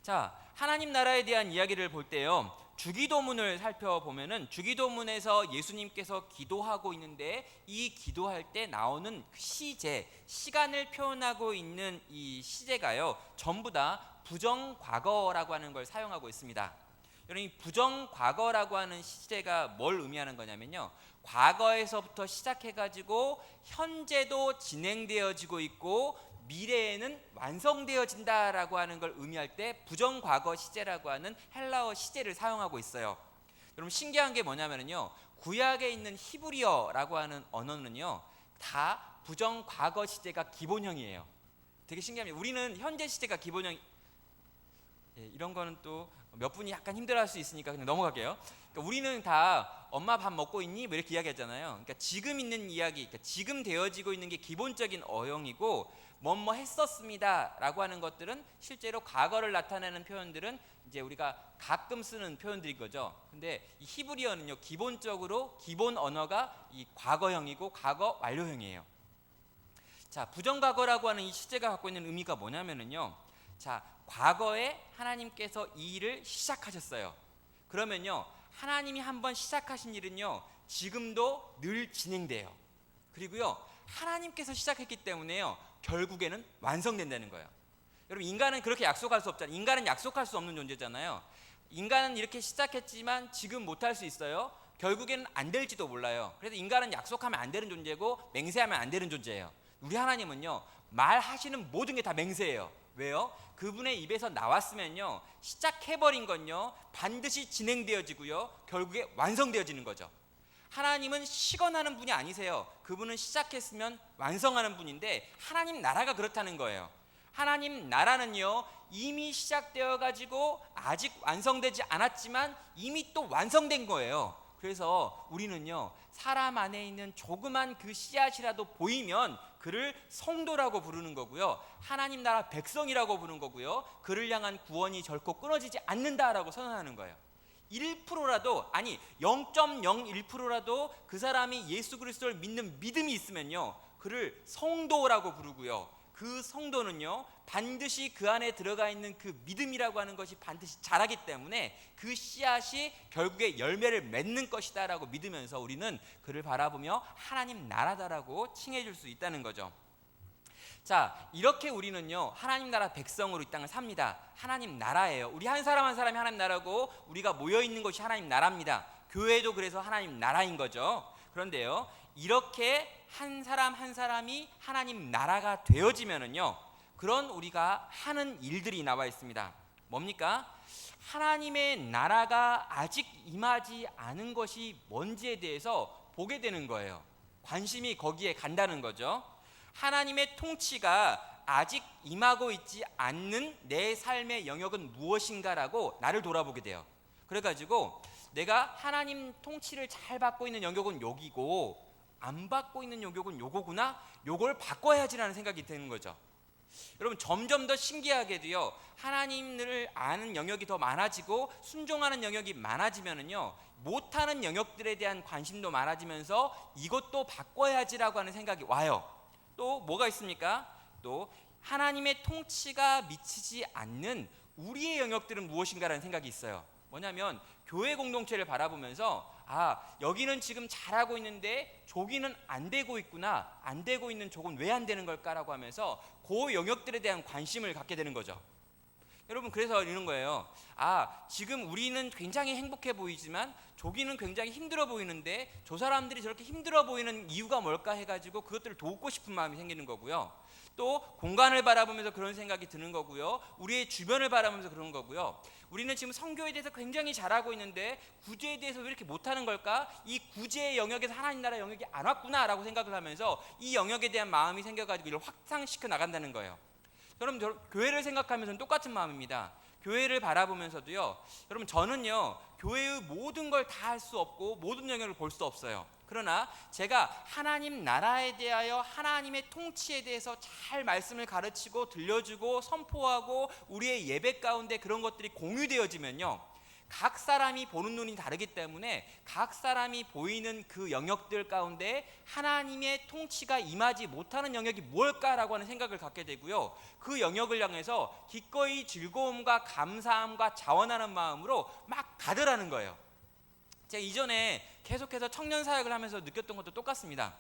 자, 하나님 나라에 대한 이야기를 볼 때요, 주기도문을 살펴보면은 주기도문에서 예수님께서 기도하고 있는데 이 기도할 때 나오는 시제, 시간을 표현하고 있는 이 시제가요, 전부 다 부정과거라고 하는 걸 사용하고 있습니다. 여러분, 이 부정과거라고 하는 시제가 뭘 의미하는 거냐면요, 과거에서부터 시작해가지고 현재도 진행되어지고 있고 미래에는 완성되어진다라고 하는 걸 의미할 때 부정과거 시제라고 하는 헬라어 시제를 사용하고 있어요. 여러분, 신기한 게 뭐냐면요, 구약에 있는 히브리어라고 하는 언어는요, 다 부정과거 시제가 기본형이에요. 되게 신기합니다. 우리는 현재 시제가 기본형. 이런 거는 또 몇 분이 약간 힘들어할 수 있으니까 그냥 넘어갈게요. 그러니까 우리는 다 엄마 밥 먹고 있니? 뭐 이렇게 이야기하잖아요. 그러니까 지금 있는 이야기, 그러니까 지금 되어지고 있는 게 기본적인 어용이고, 뭐뭐 했었습니다라고 하는 것들은 실제로 과거를 나타내는 표현들은 이제 우리가 가끔 쓰는 표현들인 거죠. 근데 이 히브리어는요, 기본적으로 기본 언어가 이 과거형이고 과거 완료형이에요. 자, 부정과거라고 하는 이 시제가 갖고 있는 의미가 뭐냐면은요, 자, 과거에 하나님께서 이 일을 시작하셨어요. 그러면요, 하나님이 한번 시작하신 일은요, 지금도 늘 진행돼요. 그리고요, 하나님께서 시작했기 때문에요, 결국에는 완성된다는 거예요. 여러분, 인간은 그렇게 약속할 수 없잖아요. 인간은 약속할 수 없는 존재잖아요. 인간은 이렇게 시작했지만 지금 못할 수 있어요. 결국에는 안 될지도 몰라요. 그래서 인간은 약속하면 안 되는 존재고 맹세하면 안 되는 존재예요. 우리 하나님은요, 말하시는 모든 게 다 맹세예요. 왜요? 그분의 입에서 나왔으면요, 시작해버린 건요, 반드시 진행되어지고요, 결국에 완성되어지는 거죠. 하나님은 시건하는 분이 아니세요. 그분은 시작했으면 완성하는 분인데 하나님 나라가 그렇다는 거예요. 하나님 나라는요, 이미 시작되어 가지고 아직 완성되지 않았지만 이미 또 완성된 거예요. 그래서 우리는요, 사람 안에 있는 조그만 그 씨앗이라도 보이면 그를 성도라고 부르는 거고요, 하나님 나라 백성이라고 부르는 거고요, 그를 향한 구원이 결코 끊어지지 않는다라고 선언하는 거예요. 1%라도, 아니 0.01%라도 그 사람이 예수 그리스도를 믿는 믿음이 있으면요, 그를 성도라고 부르고요, 그 성도는요, 반드시 그 안에 들어가 있는 그 믿음이라고 하는 것이 반드시 자라기 때문에 그 씨앗이 결국에 열매를 맺는 것이다 라고 믿으면서 우리는 그를 바라보며 하나님 나라다라고 칭해 줄 수 있다는 거죠. 자, 이렇게 우리는요, 하나님 나라 백성으로 이 땅을 삽니다. 하나님 나라예요. 우리 한 사람 한 사람이 하나님 나라고 우리가 모여있는 것이 하나님 나라입니다. 교회도 그래서 하나님 나라인 거죠. 그런데요, 이렇게 한 사람 한 사람이 하나님 나라가 되어지면은요, 그런 우리가 하는 일들이 나와 있습니다. 뭡니까? 하나님의 나라가 아직 임하지 않은 것이 뭔지에 대해서 보게 되는 거예요. 관심이 거기에 간다는 거죠. 하나님의 통치가 아직 임하고 있지 않는 내 삶의 영역은 무엇인가라고 나를 돌아보게 돼요. 그래가지고 내가 하나님 통치를 잘 받고 있는 영역은 여기고 안 받고 있는 영역은 요거구나, 요걸 바꿔야지라는 생각이 드는 거죠. 여러분, 점점 더 신기하게도요, 하나님을 아는 영역이 더 많아지고 순종하는 영역이 많아지면은요, 못하는 영역들에 대한 관심도 많아지면서 이것도 바꿔야지라고 하는 생각이 와요. 또 뭐가 있습니까? 또 하나님의 통치가 미치지 않는 우리의 영역들은 무엇인가라는 생각이 있어요. 뭐냐면 교회 공동체를 바라보면서, 아, 여기는 지금 잘하고 있는데 저기는 안 되고 있구나, 안 되고 있는 저건 왜 안 되는 걸까라고 하면서 그 영역들에 대한 관심을 갖게 되는 거죠. 여러분, 그래서 이런 거예요. 아, 지금 우리는 굉장히 행복해 보이지만 저기는 굉장히 힘들어 보이는데 저 사람들이 저렇게 힘들어 보이는 이유가 뭘까 해가지고 그것들을 돕고 싶은 마음이 생기는 거고요. 또 공간을 바라보면서 그런 생각이 드는 거고요. 우리의 주변을 바라보면서 그런 거고요. 우리는 지금 선교에 대해서 굉장히 잘하고 있는데 구제에 대해서 왜 이렇게 못하는 걸까? 이 구제의 영역에서 하나님 나라 영역이 안 왔구나라고 생각을 하면서 이 영역에 대한 마음이 생겨가지고 이걸 확장시켜 나간다는 거예요. 여러분, 교회를 생각하면서는 똑같은 마음입니다. 교회를 바라보면서도요, 여러분 저는요 교회의 모든 걸 다 할 수 없고 모든 영역을 볼 수 없어요. 그러나 제가 하나님 나라에 대하여 하나님의 통치에 대해서 잘 말씀을 가르치고 들려주고 선포하고 우리의 예배 가운데 그런 것들이 공유되어지면요, 각 사람이 보는 눈이 다르기 때문에 각 사람이 보이는 그 영역들 가운데 하나님의 통치가 임하지 못하는 영역이 뭘까라고 하는 생각을 갖게 되고요, 그 영역을 향해서 기꺼이 즐거움과 감사함과 자원하는 마음으로 막 받으라는 거예요. 제가 이전에 계속해서 청년 사역을 하면서 느꼈던 것도 똑같습니다.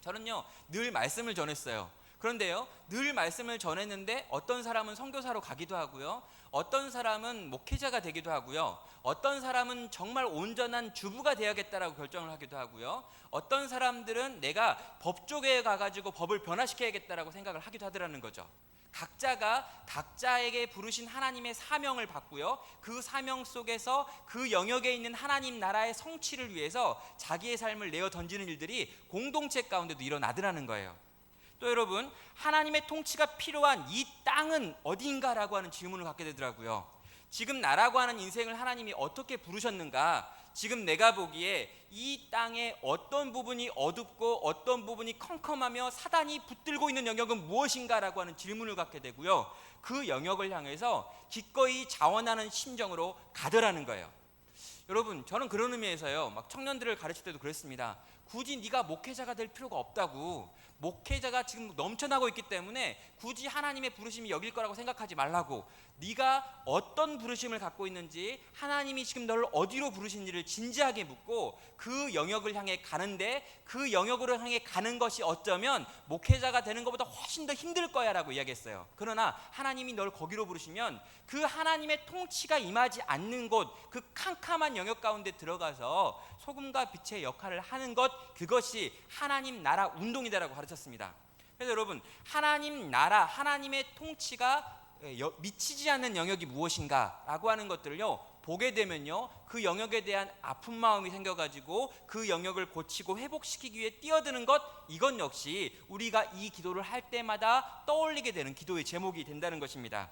저는요 늘 말씀을 전했어요. 그런데요 늘 말씀을 전했는데 어떤 사람은 선교사로 가기도 하고요, 어떤 사람은 목회자가 되기도 하고요, 어떤 사람은 정말 온전한 주부가 되어야겠다라고 결정을 하기도 하고요, 어떤 사람들은 내가 법 쪽에 가가지고 법을 변화시켜야겠다라고 생각을 하기도 하더라는 거죠. 각자가 각자에게 부르신 하나님의 사명을 받고요, 그 사명 속에서 그 영역에 있는 하나님 나라의 성취를 위해서 자기의 삶을 내어 던지는 일들이 공동체 가운데도 일어나더라는 거예요. 또 여러분, 하나님의 통치가 필요한 이 땅은 어디인가라고 하는 질문을 갖게 되더라고요. 지금 나라고 하는 인생을 하나님이 어떻게 부르셨는가, 지금 내가 보기에 이 땅의 어떤 부분이 어둡고 어떤 부분이 컴컴하며 사단이 붙들고 있는 영역은 무엇인가라고 하는 질문을 갖게 되고요, 그 영역을 향해서 기꺼이 자원하는 심정으로 가더라는 거예요. 여러분, 저는 그런 의미에서요 막 청년들을 가르칠 때도 그랬습니다. 굳이 네가 목회자가 될 필요가 없다고. 목회자가 지금 넘쳐나고 있기 때문에 굳이 하나님의 부르심이 여길 거라고 생각하지 말라고. 네가 어떤 부르심을 갖고 있는지, 하나님이 지금 너를 어디로 부르신지를 진지하게 묻고 그 영역을 향해 가는데, 그 영역으로 향해 가는 것이 어쩌면 목회자가 되는 것보다 훨씬 더 힘들 거야 라고 이야기했어요. 그러나 하나님이 널 거기로 부르시면 그 하나님의 통치가 임하지 않는 곳, 그 캄캄한 영역 가운데 들어가서 소금과 빛의 역할을 하는 것, 그것이 하나님 나라 운동이다라고 가르쳤습니다. 그래서 여러분, 하나님 나라, 하나님의 통치가 미치지 않는 영역이 무엇인가라고 하는 것들을요 보게 되면요, 그 영역에 대한 아픈 마음이 생겨가지고 그 영역을 고치고 회복시키기 위해 뛰어드는 것, 이건 역시 우리가 이 기도를 할 때마다 떠올리게 되는 기도의 제목이 된다는 것입니다.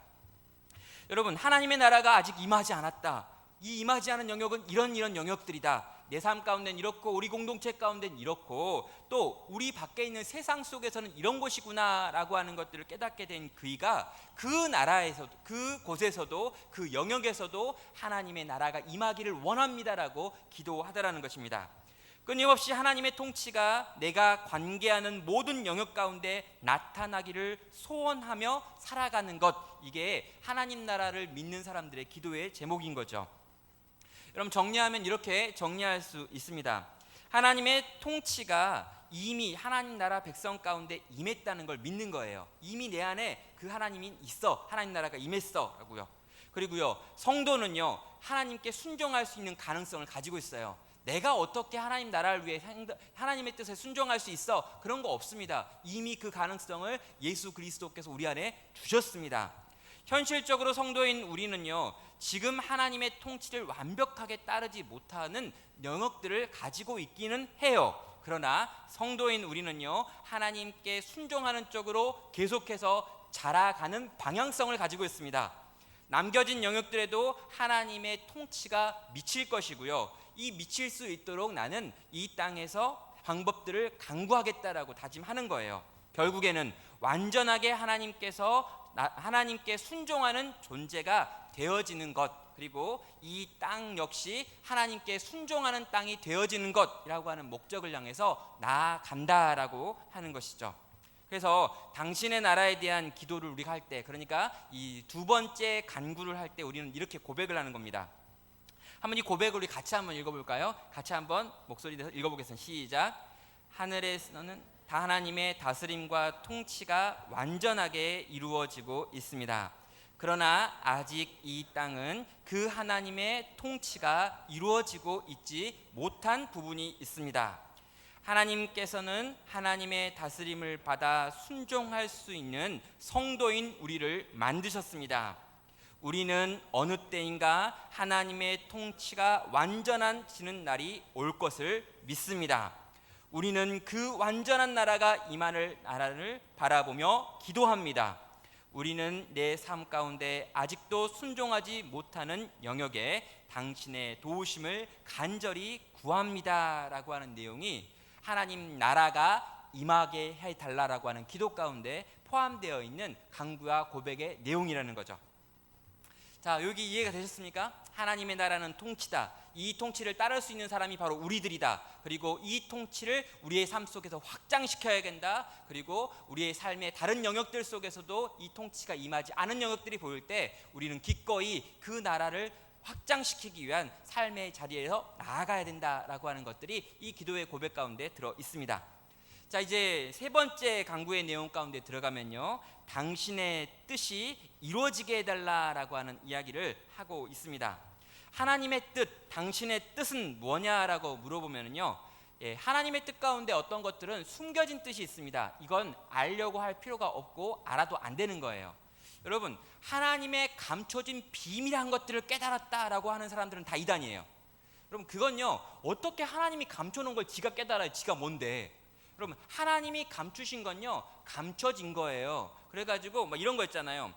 여러분, 하나님의 나라가 아직 임하지 않았다, 이 임하지 않은 영역은 이런 영역들이다, 내 삶 가운데는 이렇고 우리 공동체 가운데는 이렇고 또 우리 밖에 있는 세상 속에서는 이런 곳이구나 라고 하는 것들을 깨닫게 된 그이가 그 나라에서도, 그 곳에서도, 그 영역에서도 하나님의 나라가 임하기를 원합니다라고 기도하더라는 것입니다. 끊임없이 하나님의 통치가 내가 관계하는 모든 영역 가운데 나타나기를 소원하며 살아가는 것, 이게 하나님 나라를 믿는 사람들의 기도의 제목인 거죠. 여러분, 정리하면 이렇게 정리할 수 있습니다. 하나님의 통치가 이미 하나님 나라 백성 가운데 임했다는 걸 믿는 거예요. 이미 내 안에 그 하나님이 있어, 하나님 나라가 임했어 라고요. 그리고요, 성도는요 하나님께 순종할 수 있는 가능성을 가지고 있어요. 내가 어떻게 하나님 나라를 위해 하나님의 뜻에 순종할 수 있어, 그런 거 없습니다. 이미 그 가능성을 예수 그리스도께서 우리 안에 주셨습니다. 현실적으로 성도인 우리는요 지금 하나님의 통치를 완벽하게 따르지 못하는 영역들을 가지고 있기는 해요. 그러나 성도인 우리는요 하나님께 순종하는 쪽으로 계속해서 자라가는 방향성을 가지고 있습니다. 남겨진 영역들에도 하나님의 통치가 미칠 것이고요, 이 미칠 수 있도록 나는 이 땅에서 방법들을 강구하겠다라고 다짐하는 거예요. 결국에는 완전하게 하나님께 순종하는 존재가 되어지는 것, 그리고 이 땅 역시 하나님께 순종하는 땅이 되어지는 것이라고 하는 목적을 향해서 나아간다라고 하는 것이죠. 그래서 당신의 나라에 대한 기도를 우리가 할 때, 그러니까 이 두 번째 간구를 할 때 우리는 이렇게 고백을 하는 겁니다. 한번 이 고백을 우리 같이 한번 읽어볼까요? 같이 한번 목소리 내서 읽어보겠습니다. 시작. 하늘에서는 다 하나님의 다스림과 통치가 완전하게 이루어지고 있습니다. 그러나 아직 이 땅은 그 하나님의 통치가 이루어지고 있지 못한 부분이 있습니다. 하나님께서는 하나님의 다스림을 받아 순종할 수 있는 성도인 우리를 만드셨습니다. 우리는 어느 때인가 하나님의 통치가 완전해지는 날이 올 것을 믿습니다. 우리는 그 완전한 나라가 임할 나라를 바라보며 기도합니다. 우리는 내 삶 가운데 아직도 순종하지 못하는 영역에 당신의 도우심을 간절히 구합니다 라고 하는 내용이 하나님 나라가 임하게 해달라고 하는 기도 가운데 포함되어 있는 간구와 고백의 내용이라는 거죠. 자, 여기 이해가 되셨습니까? 하나님의 나라는 통치다. 이 통치를 따를 수 있는 사람이 바로 우리들이다. 그리고 이 통치를 우리의 삶 속에서 확장시켜야 된다. 그리고 우리의 삶의 다른 영역들 속에서도 이 통치가 임하지 않은 영역들이 보일 때 우리는 기꺼이 그 나라를 확장시키기 위한 삶의 자리에서 나아가야 된다라고 하는 것들이 이 기도의 고백 가운데 들어 있습니다. 자, 이제 세 번째 간구의 내용 가운데 들어가면요, 당신의 뜻이 이루어지게 해달라라고 하는 이야기를 하고 있습니다. 하나님의 뜻, 당신의 뜻은 뭐냐라고 물어보면요, 하나님의 뜻 가운데 어떤 것들은 숨겨진 뜻이 있습니다. 이건 알려고 할 필요가 없고 알아도 안 되는 거예요. 여러분, 하나님의 감춰진 비밀한 것들을 깨달았다라고 하는 사람들은 다 이단이에요. 여러분, 그건요, 어떻게 하나님이 감춰놓은 걸 지가 깨달아요? 지가 뭔데? 여러분, 하나님이 감추신 건요, 감춰진 거예요. 그래가지고 막 이런 거 있잖아요.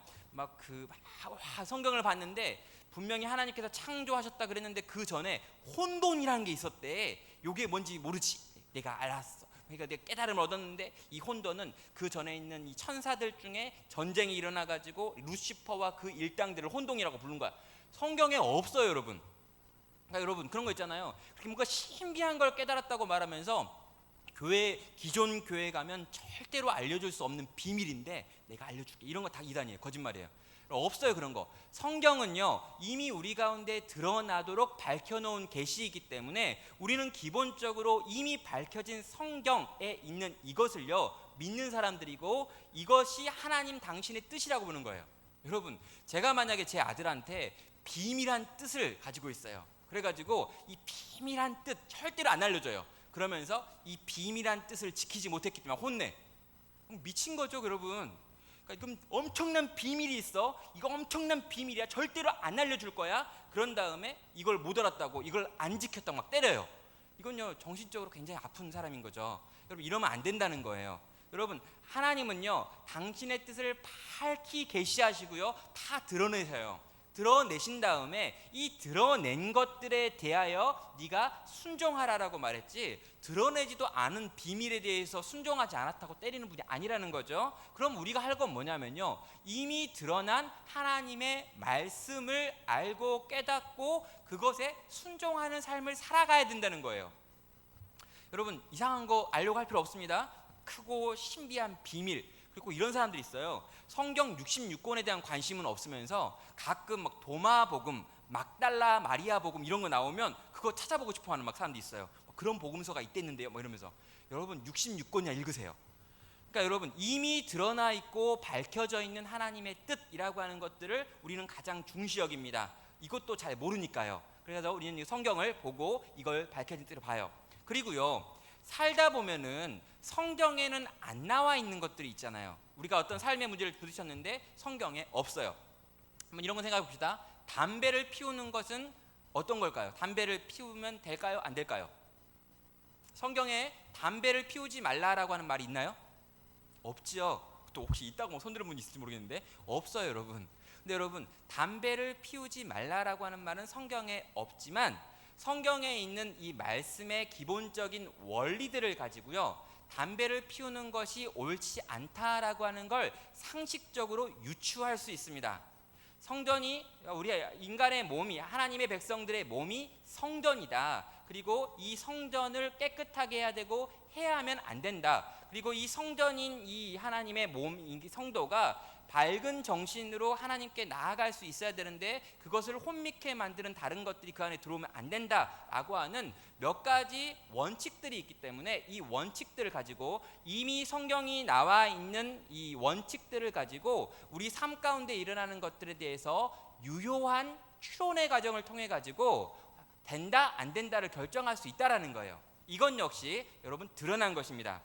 성경을 봤는데 분명히 하나님께서 창조하셨다 그랬는데 그 전에 혼돈이라는 게 있었대. 요게 뭔지 모르지. 내가 알았어. 그러니까 내가 깨달음을 얻었는데 이 혼돈은 그 전에 있는 이 천사들 중에 전쟁이 일어나가지고 루시퍼와 그 일당들을 혼돈이라고 부른 거야. 성경에 없어요, 여러분. 그러니까 여러분, 그런 거 있잖아요. 그렇게 뭔가 신비한 걸 깨달았다고 말하면서 기존 교회 가면 절대로 알려줄 수 없는 비밀인데 내가 알려줄게, 이런 거 다 이단이에요. 거짓말이에요. 없어요, 그런 거. 성경은요, 이미 우리 가운데 드러나도록 밝혀놓은 계시이기 때문에 우리는 기본적으로 이미 밝혀진 성경에 있는 이것을요 믿는 사람들이고, 이것이 하나님 당신의 뜻이라고 보는 거예요. 여러분, 제가 만약에 제 아들한테 비밀한 뜻을 가지고 있어요. 그래가지고 이 비밀한 뜻 절대로 안 알려줘요. 그러면서 이 비밀한 뜻을 지키지 못했기 때문에 혼내. 미친 거죠, 여러분. 그러니까 엄청난 비밀이 있어. 이거 엄청난 비밀이야. 절대로 안 알려줄 거야. 그런 다음에 이걸 못 알았다고, 이걸 안 지켰다고 막 때려요. 이건요, 정신적으로 굉장히 아픈 사람인 거죠. 여러분, 이러면 안 된다는 거예요. 여러분, 하나님은요, 당신의 뜻을 밝히 계시하시고요, 다 드러내셔요. 드러내신 다음에 이 드러낸 것들에 대하여 네가 순종하라라고 말했지, 드러내지도 않은 비밀에 대해서 순종하지 않았다고 때리는 분이 아니라는 거죠. 그럼 우리가 할 건 뭐냐면요, 이미 드러난 하나님의 말씀을 알고 깨닫고 그것에 순종하는 삶을 살아가야 된다는 거예요. 여러분, 이상한 거 알려고 할 필요 없습니다. 크고 신비한 비밀, 그리고 이런 사람들이 있어요. 성경 66권에 대한 관심은 없으면서 가끔 막 도마복음, 막달라 마리아 복음 이런 거 나오면 그거 찾아보고 싶어하는 막 사람들이 있어요. 그런 복음서가 있댔는데요, 뭐 이러면서. 여러분, 66권이나 읽으세요. 그러니까 여러분, 이미 드러나 있고 밝혀져 있는 하나님의 뜻이라고 하는 것들을 우리는 가장 중시 여깁니다. 이것도 잘 모르니까요. 그래서 우리는 성경을 보고 이걸 밝혀진 뜻을 봐요. 그리고요, 살다 보면은 성경에는 안 나와 있는 것들이 있잖아요. 우리가 어떤 삶의 문제를 부딪혔는데 성경에 없어요. 한번 이런 거 생각해 봅시다. 담배를 피우는 것은 어떤 걸까요? 담배를 피우면 될까요? 안 될까요? 성경에 담배를 피우지 말라라고 하는 말이 있나요? 없지요. 또 혹시 있다고 손 들은 분 있을지 모르겠는데 없어요, 여러분. 근데 여러분, 담배를 피우지 말라라고 하는 말은 성경에 없지만 성경에 있는 이 말씀의 기본적인 원리들을 가지고요, 담배를 피우는 것이 옳지 않다라고 하는 걸 상식적으로 유추할 수 있습니다. 성전이, 우리 인간의 몸이, 하나님의 백성들의 몸이 성전이다. 그리고 이 성전을 깨끗하게 해야 되고 해야 하면 안 된다. 그리고 이 성전인 이 하나님의 몸, 이 성도가 밝은 정신으로 하나님께 나아갈 수 있어야 되는데 그것을 혼미케 만드는 다른 것들이 그 안에 들어오면 안 된다라고 하는 몇 가지 원칙들이 있기 때문에 이 원칙들을 가지고, 이미 성경이 나와 있는 이 원칙들을 가지고 우리 삶 가운데 일어나는 것들에 대해서 유효한 추론의 과정을 통해 가지고 된다 안 된다를 결정할 수 있다라는 거예요. 이건 역시 여러분 드러난 것입니다.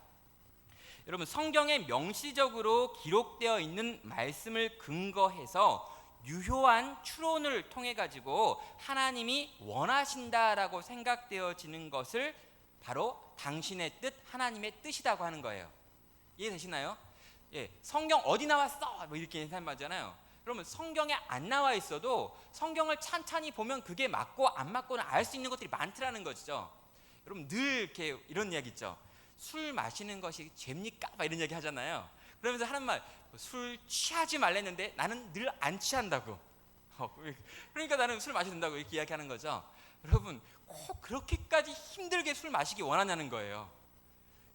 여러분, 성경에 명시적으로 기록되어 있는 말씀을 근거해서 유효한 추론을 통해 가지고 하나님이 원하신다라고 생각되어지는 것을 바로 당신의 뜻, 하나님의 뜻이라고 하는 거예요. 이해되시나요? 성경 어디 나왔어? 뭐 이렇게 말하잖아요. 그러면 성경에 안 나와 있어도 성경을 찬찬히 보면 그게 맞고 안 맞고는 알 수 있는 것들이 많더라는 거죠. 여러분 늘 이렇게 이런 이야기 있죠. 술 마시는 것이 죄입니까? 막 이런 얘기 하잖아요. 그러면서 하는 말, 술 취하지 말랬는데 나는 늘 안 취한다고. 그러니까 나는 술 마셔도 된다고 이렇게 이야기하는 거죠. 여러분 꼭 그렇게까지 힘들게 술 마시기 원하냐는 거예요.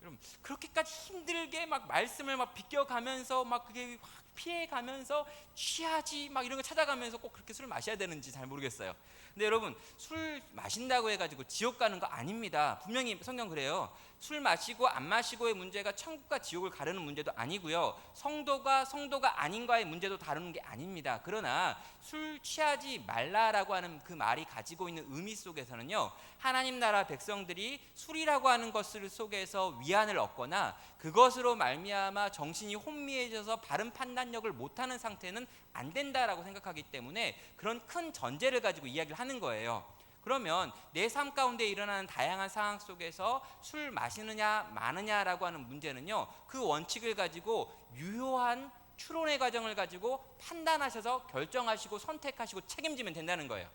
여러분 그렇게까지 힘들게 막 말씀을 막 비껴가면서 막 그게 피해가면서 취하지 막 이런 거 찾아가면서 꼭 그렇게 술을 마셔야 되는지 잘 모르겠어요. 근데 여러분 술 마신다고 해가지고 지옥 가는 거 아닙니다. 분명히 성경 그래요. 술 마시고 안 마시고의 문제가 천국과 지옥을 가르는 문제도 아니고요. 성도가 아닌과의 문제도 다루는 게 아닙니다. 그러나 술 취하지 말라라고 하는 그 말이 가지고 있는 의미 속에서는요, 하나님 나라 백성들이 술이라고 하는 것을 속에서 위안을 얻거나 그것으로 말미암아 정신이 혼미해져서 바른 판단력을 못하는 상태는 안 된다라고 생각하기 때문에 그런 큰 전제를 가지고 이야기를 하는 거예요. 그러면 내 삶 가운데 일어나는 다양한 상황 속에서 술 마시느냐 마느냐라고 하는 문제는요, 그 원칙을 가지고 유효한 추론의 과정을 가지고 판단하셔서 결정하시고 선택하시고 책임지면 된다는 거예요.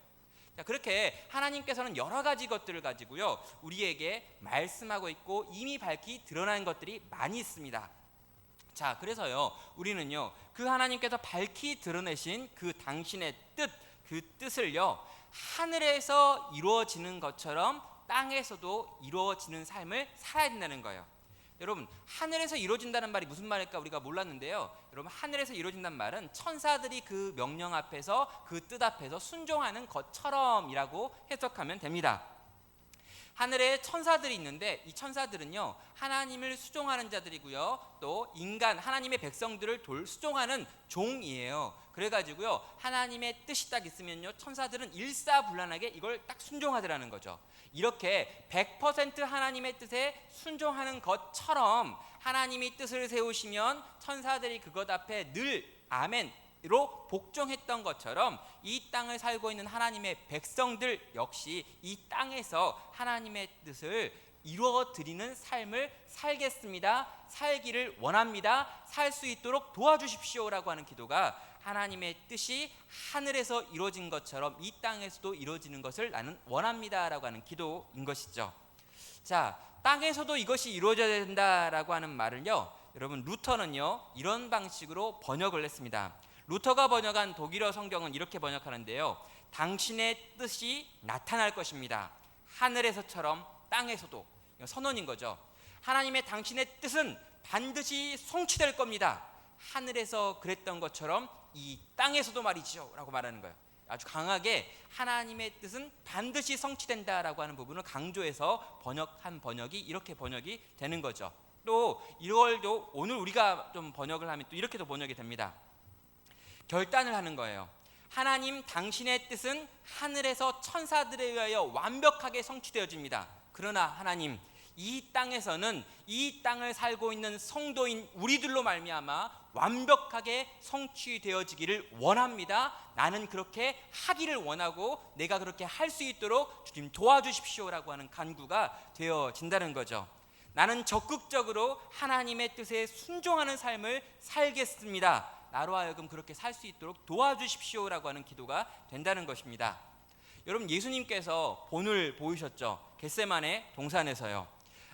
자, 그렇게 하나님께서는 여러 가지 것들을 가지고요 우리에게 말씀하고 있고 이미 밝히 드러난 것들이 많이 있습니다. 자, 그래서요 우리는요 그 하나님께서 밝히 드러내신 그 당신의 뜻, 그 뜻을요 하늘에서 이루어지는 것처럼 땅에서도 이루어지는 삶을 살아야 된다는 거예요. 여러분 하늘에서 이루어진다는 말이 무슨 말일까 우리가 몰랐는데요, 여러분 하늘에서 이루어진다는 말은 천사들이 그 명령 앞에서 그 뜻 앞에서 순종하는 것처럼이라고 해석하면 됩니다. 하늘에 천사들이 있는데 이 천사들은요 하나님을 수종하는 자들이고요, 또 인간 하나님의 백성들을 수종하는 종이에요. 그래가지고요 하나님의 뜻이 딱 있으면요 천사들은 일사불란하게 이걸 딱 순종하더라는 거죠. 이렇게 100% 하나님의 뜻에 순종하는 것처럼 하나님이 뜻을 세우시면 천사들이 그것 앞에 늘 아멘 로 복종했던 것처럼 이 땅을 살고 있는 하나님의 백성들 역시 이 땅에서 하나님의 뜻을 이루어 드리는 삶을 살겠습니다. 살기를 원합니다. 살 수 있도록 도와주십시오라고 하는 기도가 하나님의 뜻이 하늘에서 이루어진 것처럼 이 땅에서도 이루어지는 것을 나는 원합니다라고 하는 기도인 것이죠. 자, 땅에서도 이것이 이루어져야 된다라고 하는 말을요, 여러분 루터는요 이런 방식으로 번역을 했습니다. 루터가 번역한 독일어 성경은 이렇게 번역하는데요, 당신의 뜻이 나타날 것입니다. 하늘에서처럼 땅에서도. 선언인 거죠. 하나님의 당신의 뜻은 반드시 성취될 겁니다. 하늘에서 그랬던 것처럼 이 땅에서도 말이죠 라고 말하는 거예요. 아주 강하게 하나님의 뜻은 반드시 성취된다라고 하는 부분을 강조해서 번역한 번역이 이렇게 번역이 되는 거죠. 또 이걸도 오늘 우리가 좀 번역을 하면 또 이렇게도 번역이 됩니다. 결단을 하는 거예요. 하나님 당신의 뜻은 하늘에서 천사들에 의하여 완벽하게 성취되어집니다. 그러나 하나님 이 땅에서는 이 땅을 살고 있는 성도인 우리들로 말미암아 완벽하게 성취되어지기를 원합니다. 나는 그렇게 하기를 원하고 내가 그렇게 할 수 있도록 주님 도와주십시오라고 하는 간구가 되어진다는 거죠. 나는 적극적으로 하나님의 뜻에 순종하는 삶을 살겠습니다. 나로 하여금 그렇게 살 수 있도록 도와주십시오라고 하는 기도가 된다는 것입니다. 여러분 예수님께서 본을 보이셨죠. 겟세마네 동산에서요.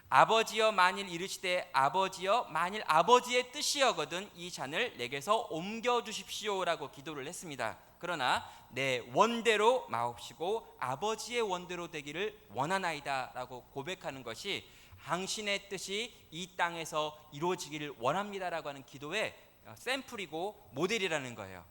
아버지여 만일 이르시되 아버지여 만일 아버지의 뜻이여거든 이 잔을 내게서 옮겨주십시오라고 기도를 했습니다. 그러나 내 원대로 마옵시고 아버지의 원대로 되기를 원하나이다 라고 고백하는 것이 당신의 뜻이 이 땅에서 이루어지기를 원합니다라고 하는 기도의 샘플이고 모델이라는 거예요.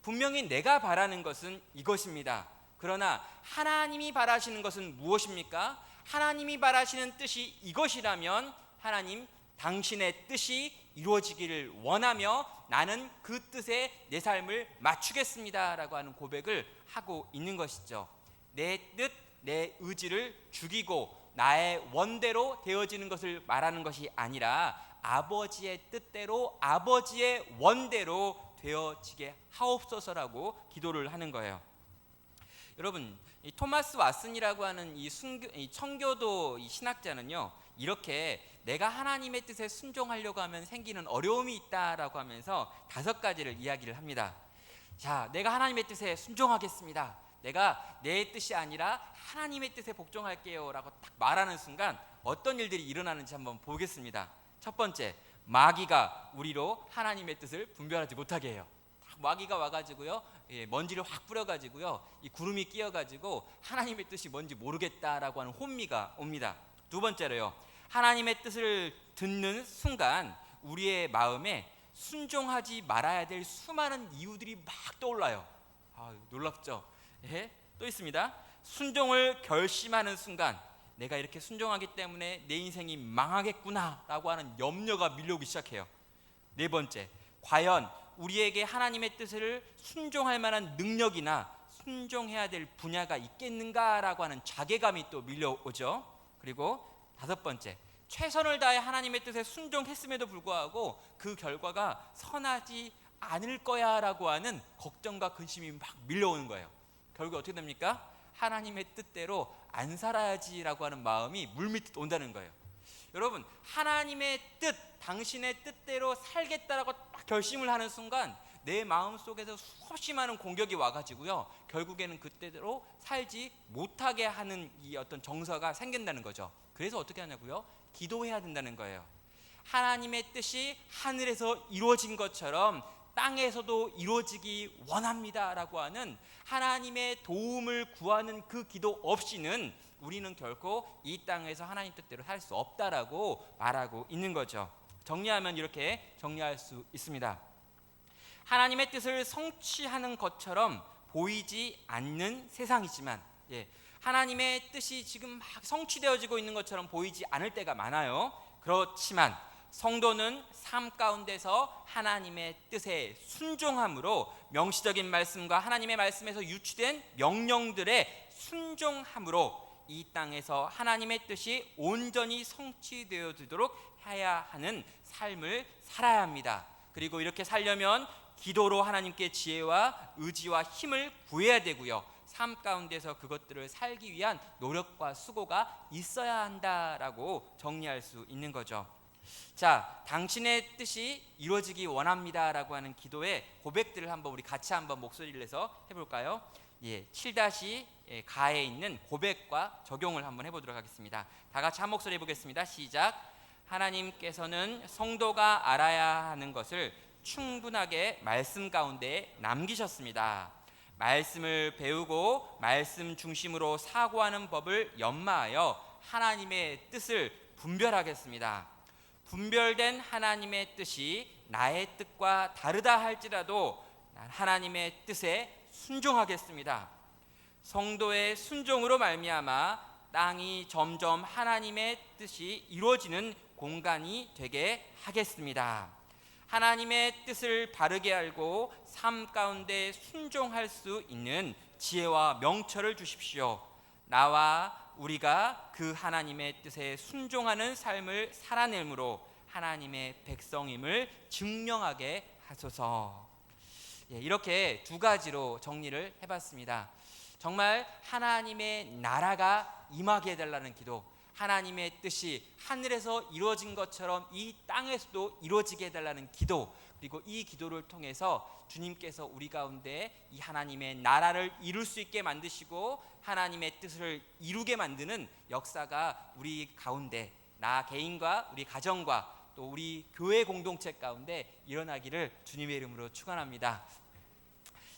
분명히 내가 바라는 것은 이것입니다. 그러나 하나님이 바라시는 것은 무엇입니까? 하나님이 바라시는 뜻이 이것이라면 하나님 당신의 뜻이 이루어지기를 원하며 나는 그 뜻에 내 삶을 맞추겠습니다 라고 하는 고백을 하고 있는 것이죠. 내 뜻, 내 의지를 죽이고 나의 원대로 되어지는 것을 말하는 것이 아니라 아버지의 뜻대로 아버지의 원대로 되어지게 하옵소서라고 기도를 하는 거예요. 여러분, 이 토마스 왓슨이라고 하는 이 청교도 이 신학자는요, 이렇게 내가 하나님의 뜻에 순종하려고 하면 생기는 어려움이 있다라고 하면서 5가지를 이야기를 합니다. 자, 내가 하나님의 뜻에 순종하겠습니다. 내가 내 뜻이 아니라 하나님의 뜻에 복종할게요 라고 딱 말하는 순간 어떤 일들이 일어나는지 한번 보겠습니다. 첫 번째, 마귀가 우리로 하나님의 뜻을 분별하지 못하게 해요. 마귀가 와가지고요, 먼지를 확 뿌려가지고요, 이 구름이 끼어가지고 하나님의 뜻이 뭔지 모르겠다라고 하는 혼미가 옵니다. 두 번째로요, 하나님의 뜻을 듣는 순간 우리의 마음에 순종하지 말아야 될 수많은 이유들이 막 떠올라요. 놀랍죠? 또 있습니다. 순종을 결심하는 순간 내가 이렇게 순종하기 때문에 내 인생이 망하겠구나 라고 하는 염려가 밀려오기 시작해요. 네 번째, 과연 우리에게 하나님의 뜻을 순종할 만한 능력이나 순종해야 될 분야가 있겠는가라고 하는 자괴감이 또 밀려오죠. 그리고 5번째, 최선을 다해 하나님의 뜻에 순종했음에도 불구하고 그 결과가 선하지 않을 거야 라고 하는 걱정과 근심이 막 밀려오는 거예요. 결국 어떻게 됩니까? 하나님의 뜻대로 안 살아야지라고 하는 마음이 물밀듯 온다는 거예요. 여러분, 하나님의 뜻, 당신의 뜻대로 살겠다라고 딱 결심을 하는 순간 내 마음속에서 수없이 많은 공격이 와가지고요, 결국에는 그때대로 살지 못하게 하는 이 어떤 정서가 생긴다는 거죠. 그래서 어떻게 하냐고요? 기도해야 된다는 거예요. 하나님의 뜻이 하늘에서 이루어진 것처럼 땅에서도 이루어지기 원합니다라고 하는 하나님의 도움을 구하는 그 기도 없이는 우리는 결코 이 땅에서 하나님 뜻대로 살 수 없다라고 말하고 있는 거죠. 정리하면 이렇게 정리할 수 있습니다. 하나님의 뜻을 성취하는 것처럼 보이지 않는 세상이지만, 하나님의 뜻이 지금 막 성취되어지고 있는 것처럼 보이지 않을 때가 많아요. 그렇지만 성도는 삶 가운데서 하나님의 뜻에 순종함으로 명시적인 말씀과 하나님의 말씀에서 유추된 명령들에 순종함으로 이 땅에서 하나님의 뜻이 온전히 성취되어지도록 해야 하는 삶을 살아야 합니다. 그리고 이렇게 살려면 기도로 하나님께 지혜와 의지와 힘을 구해야 되고요, 삶 가운데서 그것들을 살기 위한 노력과 수고가 있어야 한다라고 정리할 수 있는 거죠. 자, 당신의 뜻이 이루어지기 원합니다라고 하는 기도의 고백들을 한번 우리 같이 한번 목소리를 내서 해볼까요? 7-가에 있는 고백과 적용을 한번 해보도록 하겠습니다. 다 같이 한 목소리 해보겠습니다. 시작. 하나님께서는 성도가 알아야 하는 것을 충분하게 말씀 가운데 남기셨습니다. 말씀을 배우고 말씀 중심으로 사고하는 법을 연마하여 하나님의 뜻을 분별하겠습니다. 분별된 하나님의 뜻이 나의 뜻과 다르다 할지라도 난 하나님의 뜻에 순종하겠습니다. 성도의 순종으로 말미암아 땅이 점점 하나님의 뜻이 이루어지는 공간이 되게 하겠습니다. 하나님의 뜻을 바르게 알고 삶 가운데 순종할 수 있는 지혜와 명철을 주십시오. 나와 우리가 그 하나님의 뜻에 순종하는 삶을 살아내므로 하나님의 백성임을 증명하게 하소서. 이렇게 2가지로 정리를 해봤습니다. 정말 하나님의 나라가 임하게 해달라는 기도, 하나님의 뜻이 하늘에서 이루어진 것처럼 이 땅에서도 이루어지게 해달라는 기도, 그리고 이 기도를 통해서 주님께서 우리 가운데 이 하나님의 나라를 이룰 수 있게 만드시고 하나님의 뜻을 이루게 만드는 역사가 우리 가운데, 나 개인과 우리 가정과 또 우리 교회 공동체 가운데 일어나기를 주님의 이름으로 축원합니다.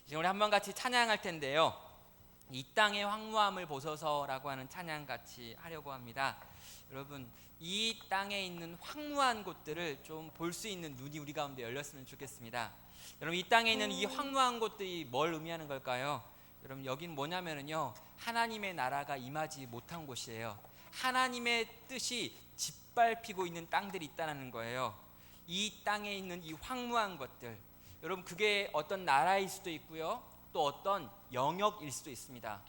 이제 우리 한번 같이 찬양할 텐데요, 이 땅의 황무함을 보소서라고 하는 찬양 같이 하려고 합니다. 여러분, 이 땅에 있는 황무한 곳들을 좀 볼 수 있는 눈이 우리 가운데 열렸으면 좋겠습니다. 여러분, 이 땅에 있는 이 황무한 곳들이 뭘 의미하는 걸까요? 여러분, 여긴 뭐냐면요, 하나님의 나라가 임하지 못한 곳이에요. 하나님의 뜻이 짓밟히고 있는 땅들이 있다는 거예요. 이 땅에 있는 이 황무한 것들, 여러분, 그게 어떤 나라일 수도 있고요, 또 어떤 영역일 수도 있습니다.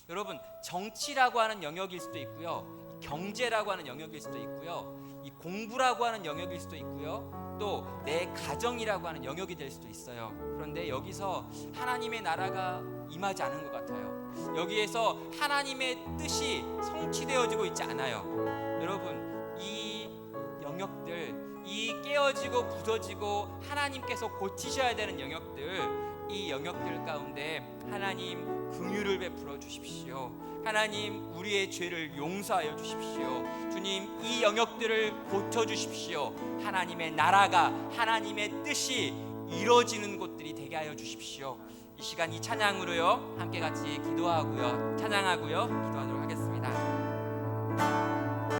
여러분, 정치라고 하는 영역일 수도 있고요, 경제라고 하는 영역일 수도 있고요, 이 공부라고 하는 영역일 수도 있고요, 또 내 가정이라고 하는 영역이 될 수도 있어요. 그런데 여기서 하나님의 나라가 임하지 않은 것 같아요. 여기에서 하나님의 뜻이 성취되어지고 있지 않아요. 여러분, 이 영역들, 이 깨어지고 부서지고 하나님께서 고치셔야 되는 영역들, 이 영역들 가운데 하나님 긍휼을 베풀어 주십시오. 하나님, 우리의 죄를 용서하여 주십시오. 주님, 이 영역들을 고쳐 주십시오. 하나님의 나라가, 하나님의 뜻이 이루어지는 곳들이 되게 하여 주십시오. 이 시간 이 찬양으로요 함께 같이 기도하고요, 찬양하고요, 기도하도록 하겠습니다.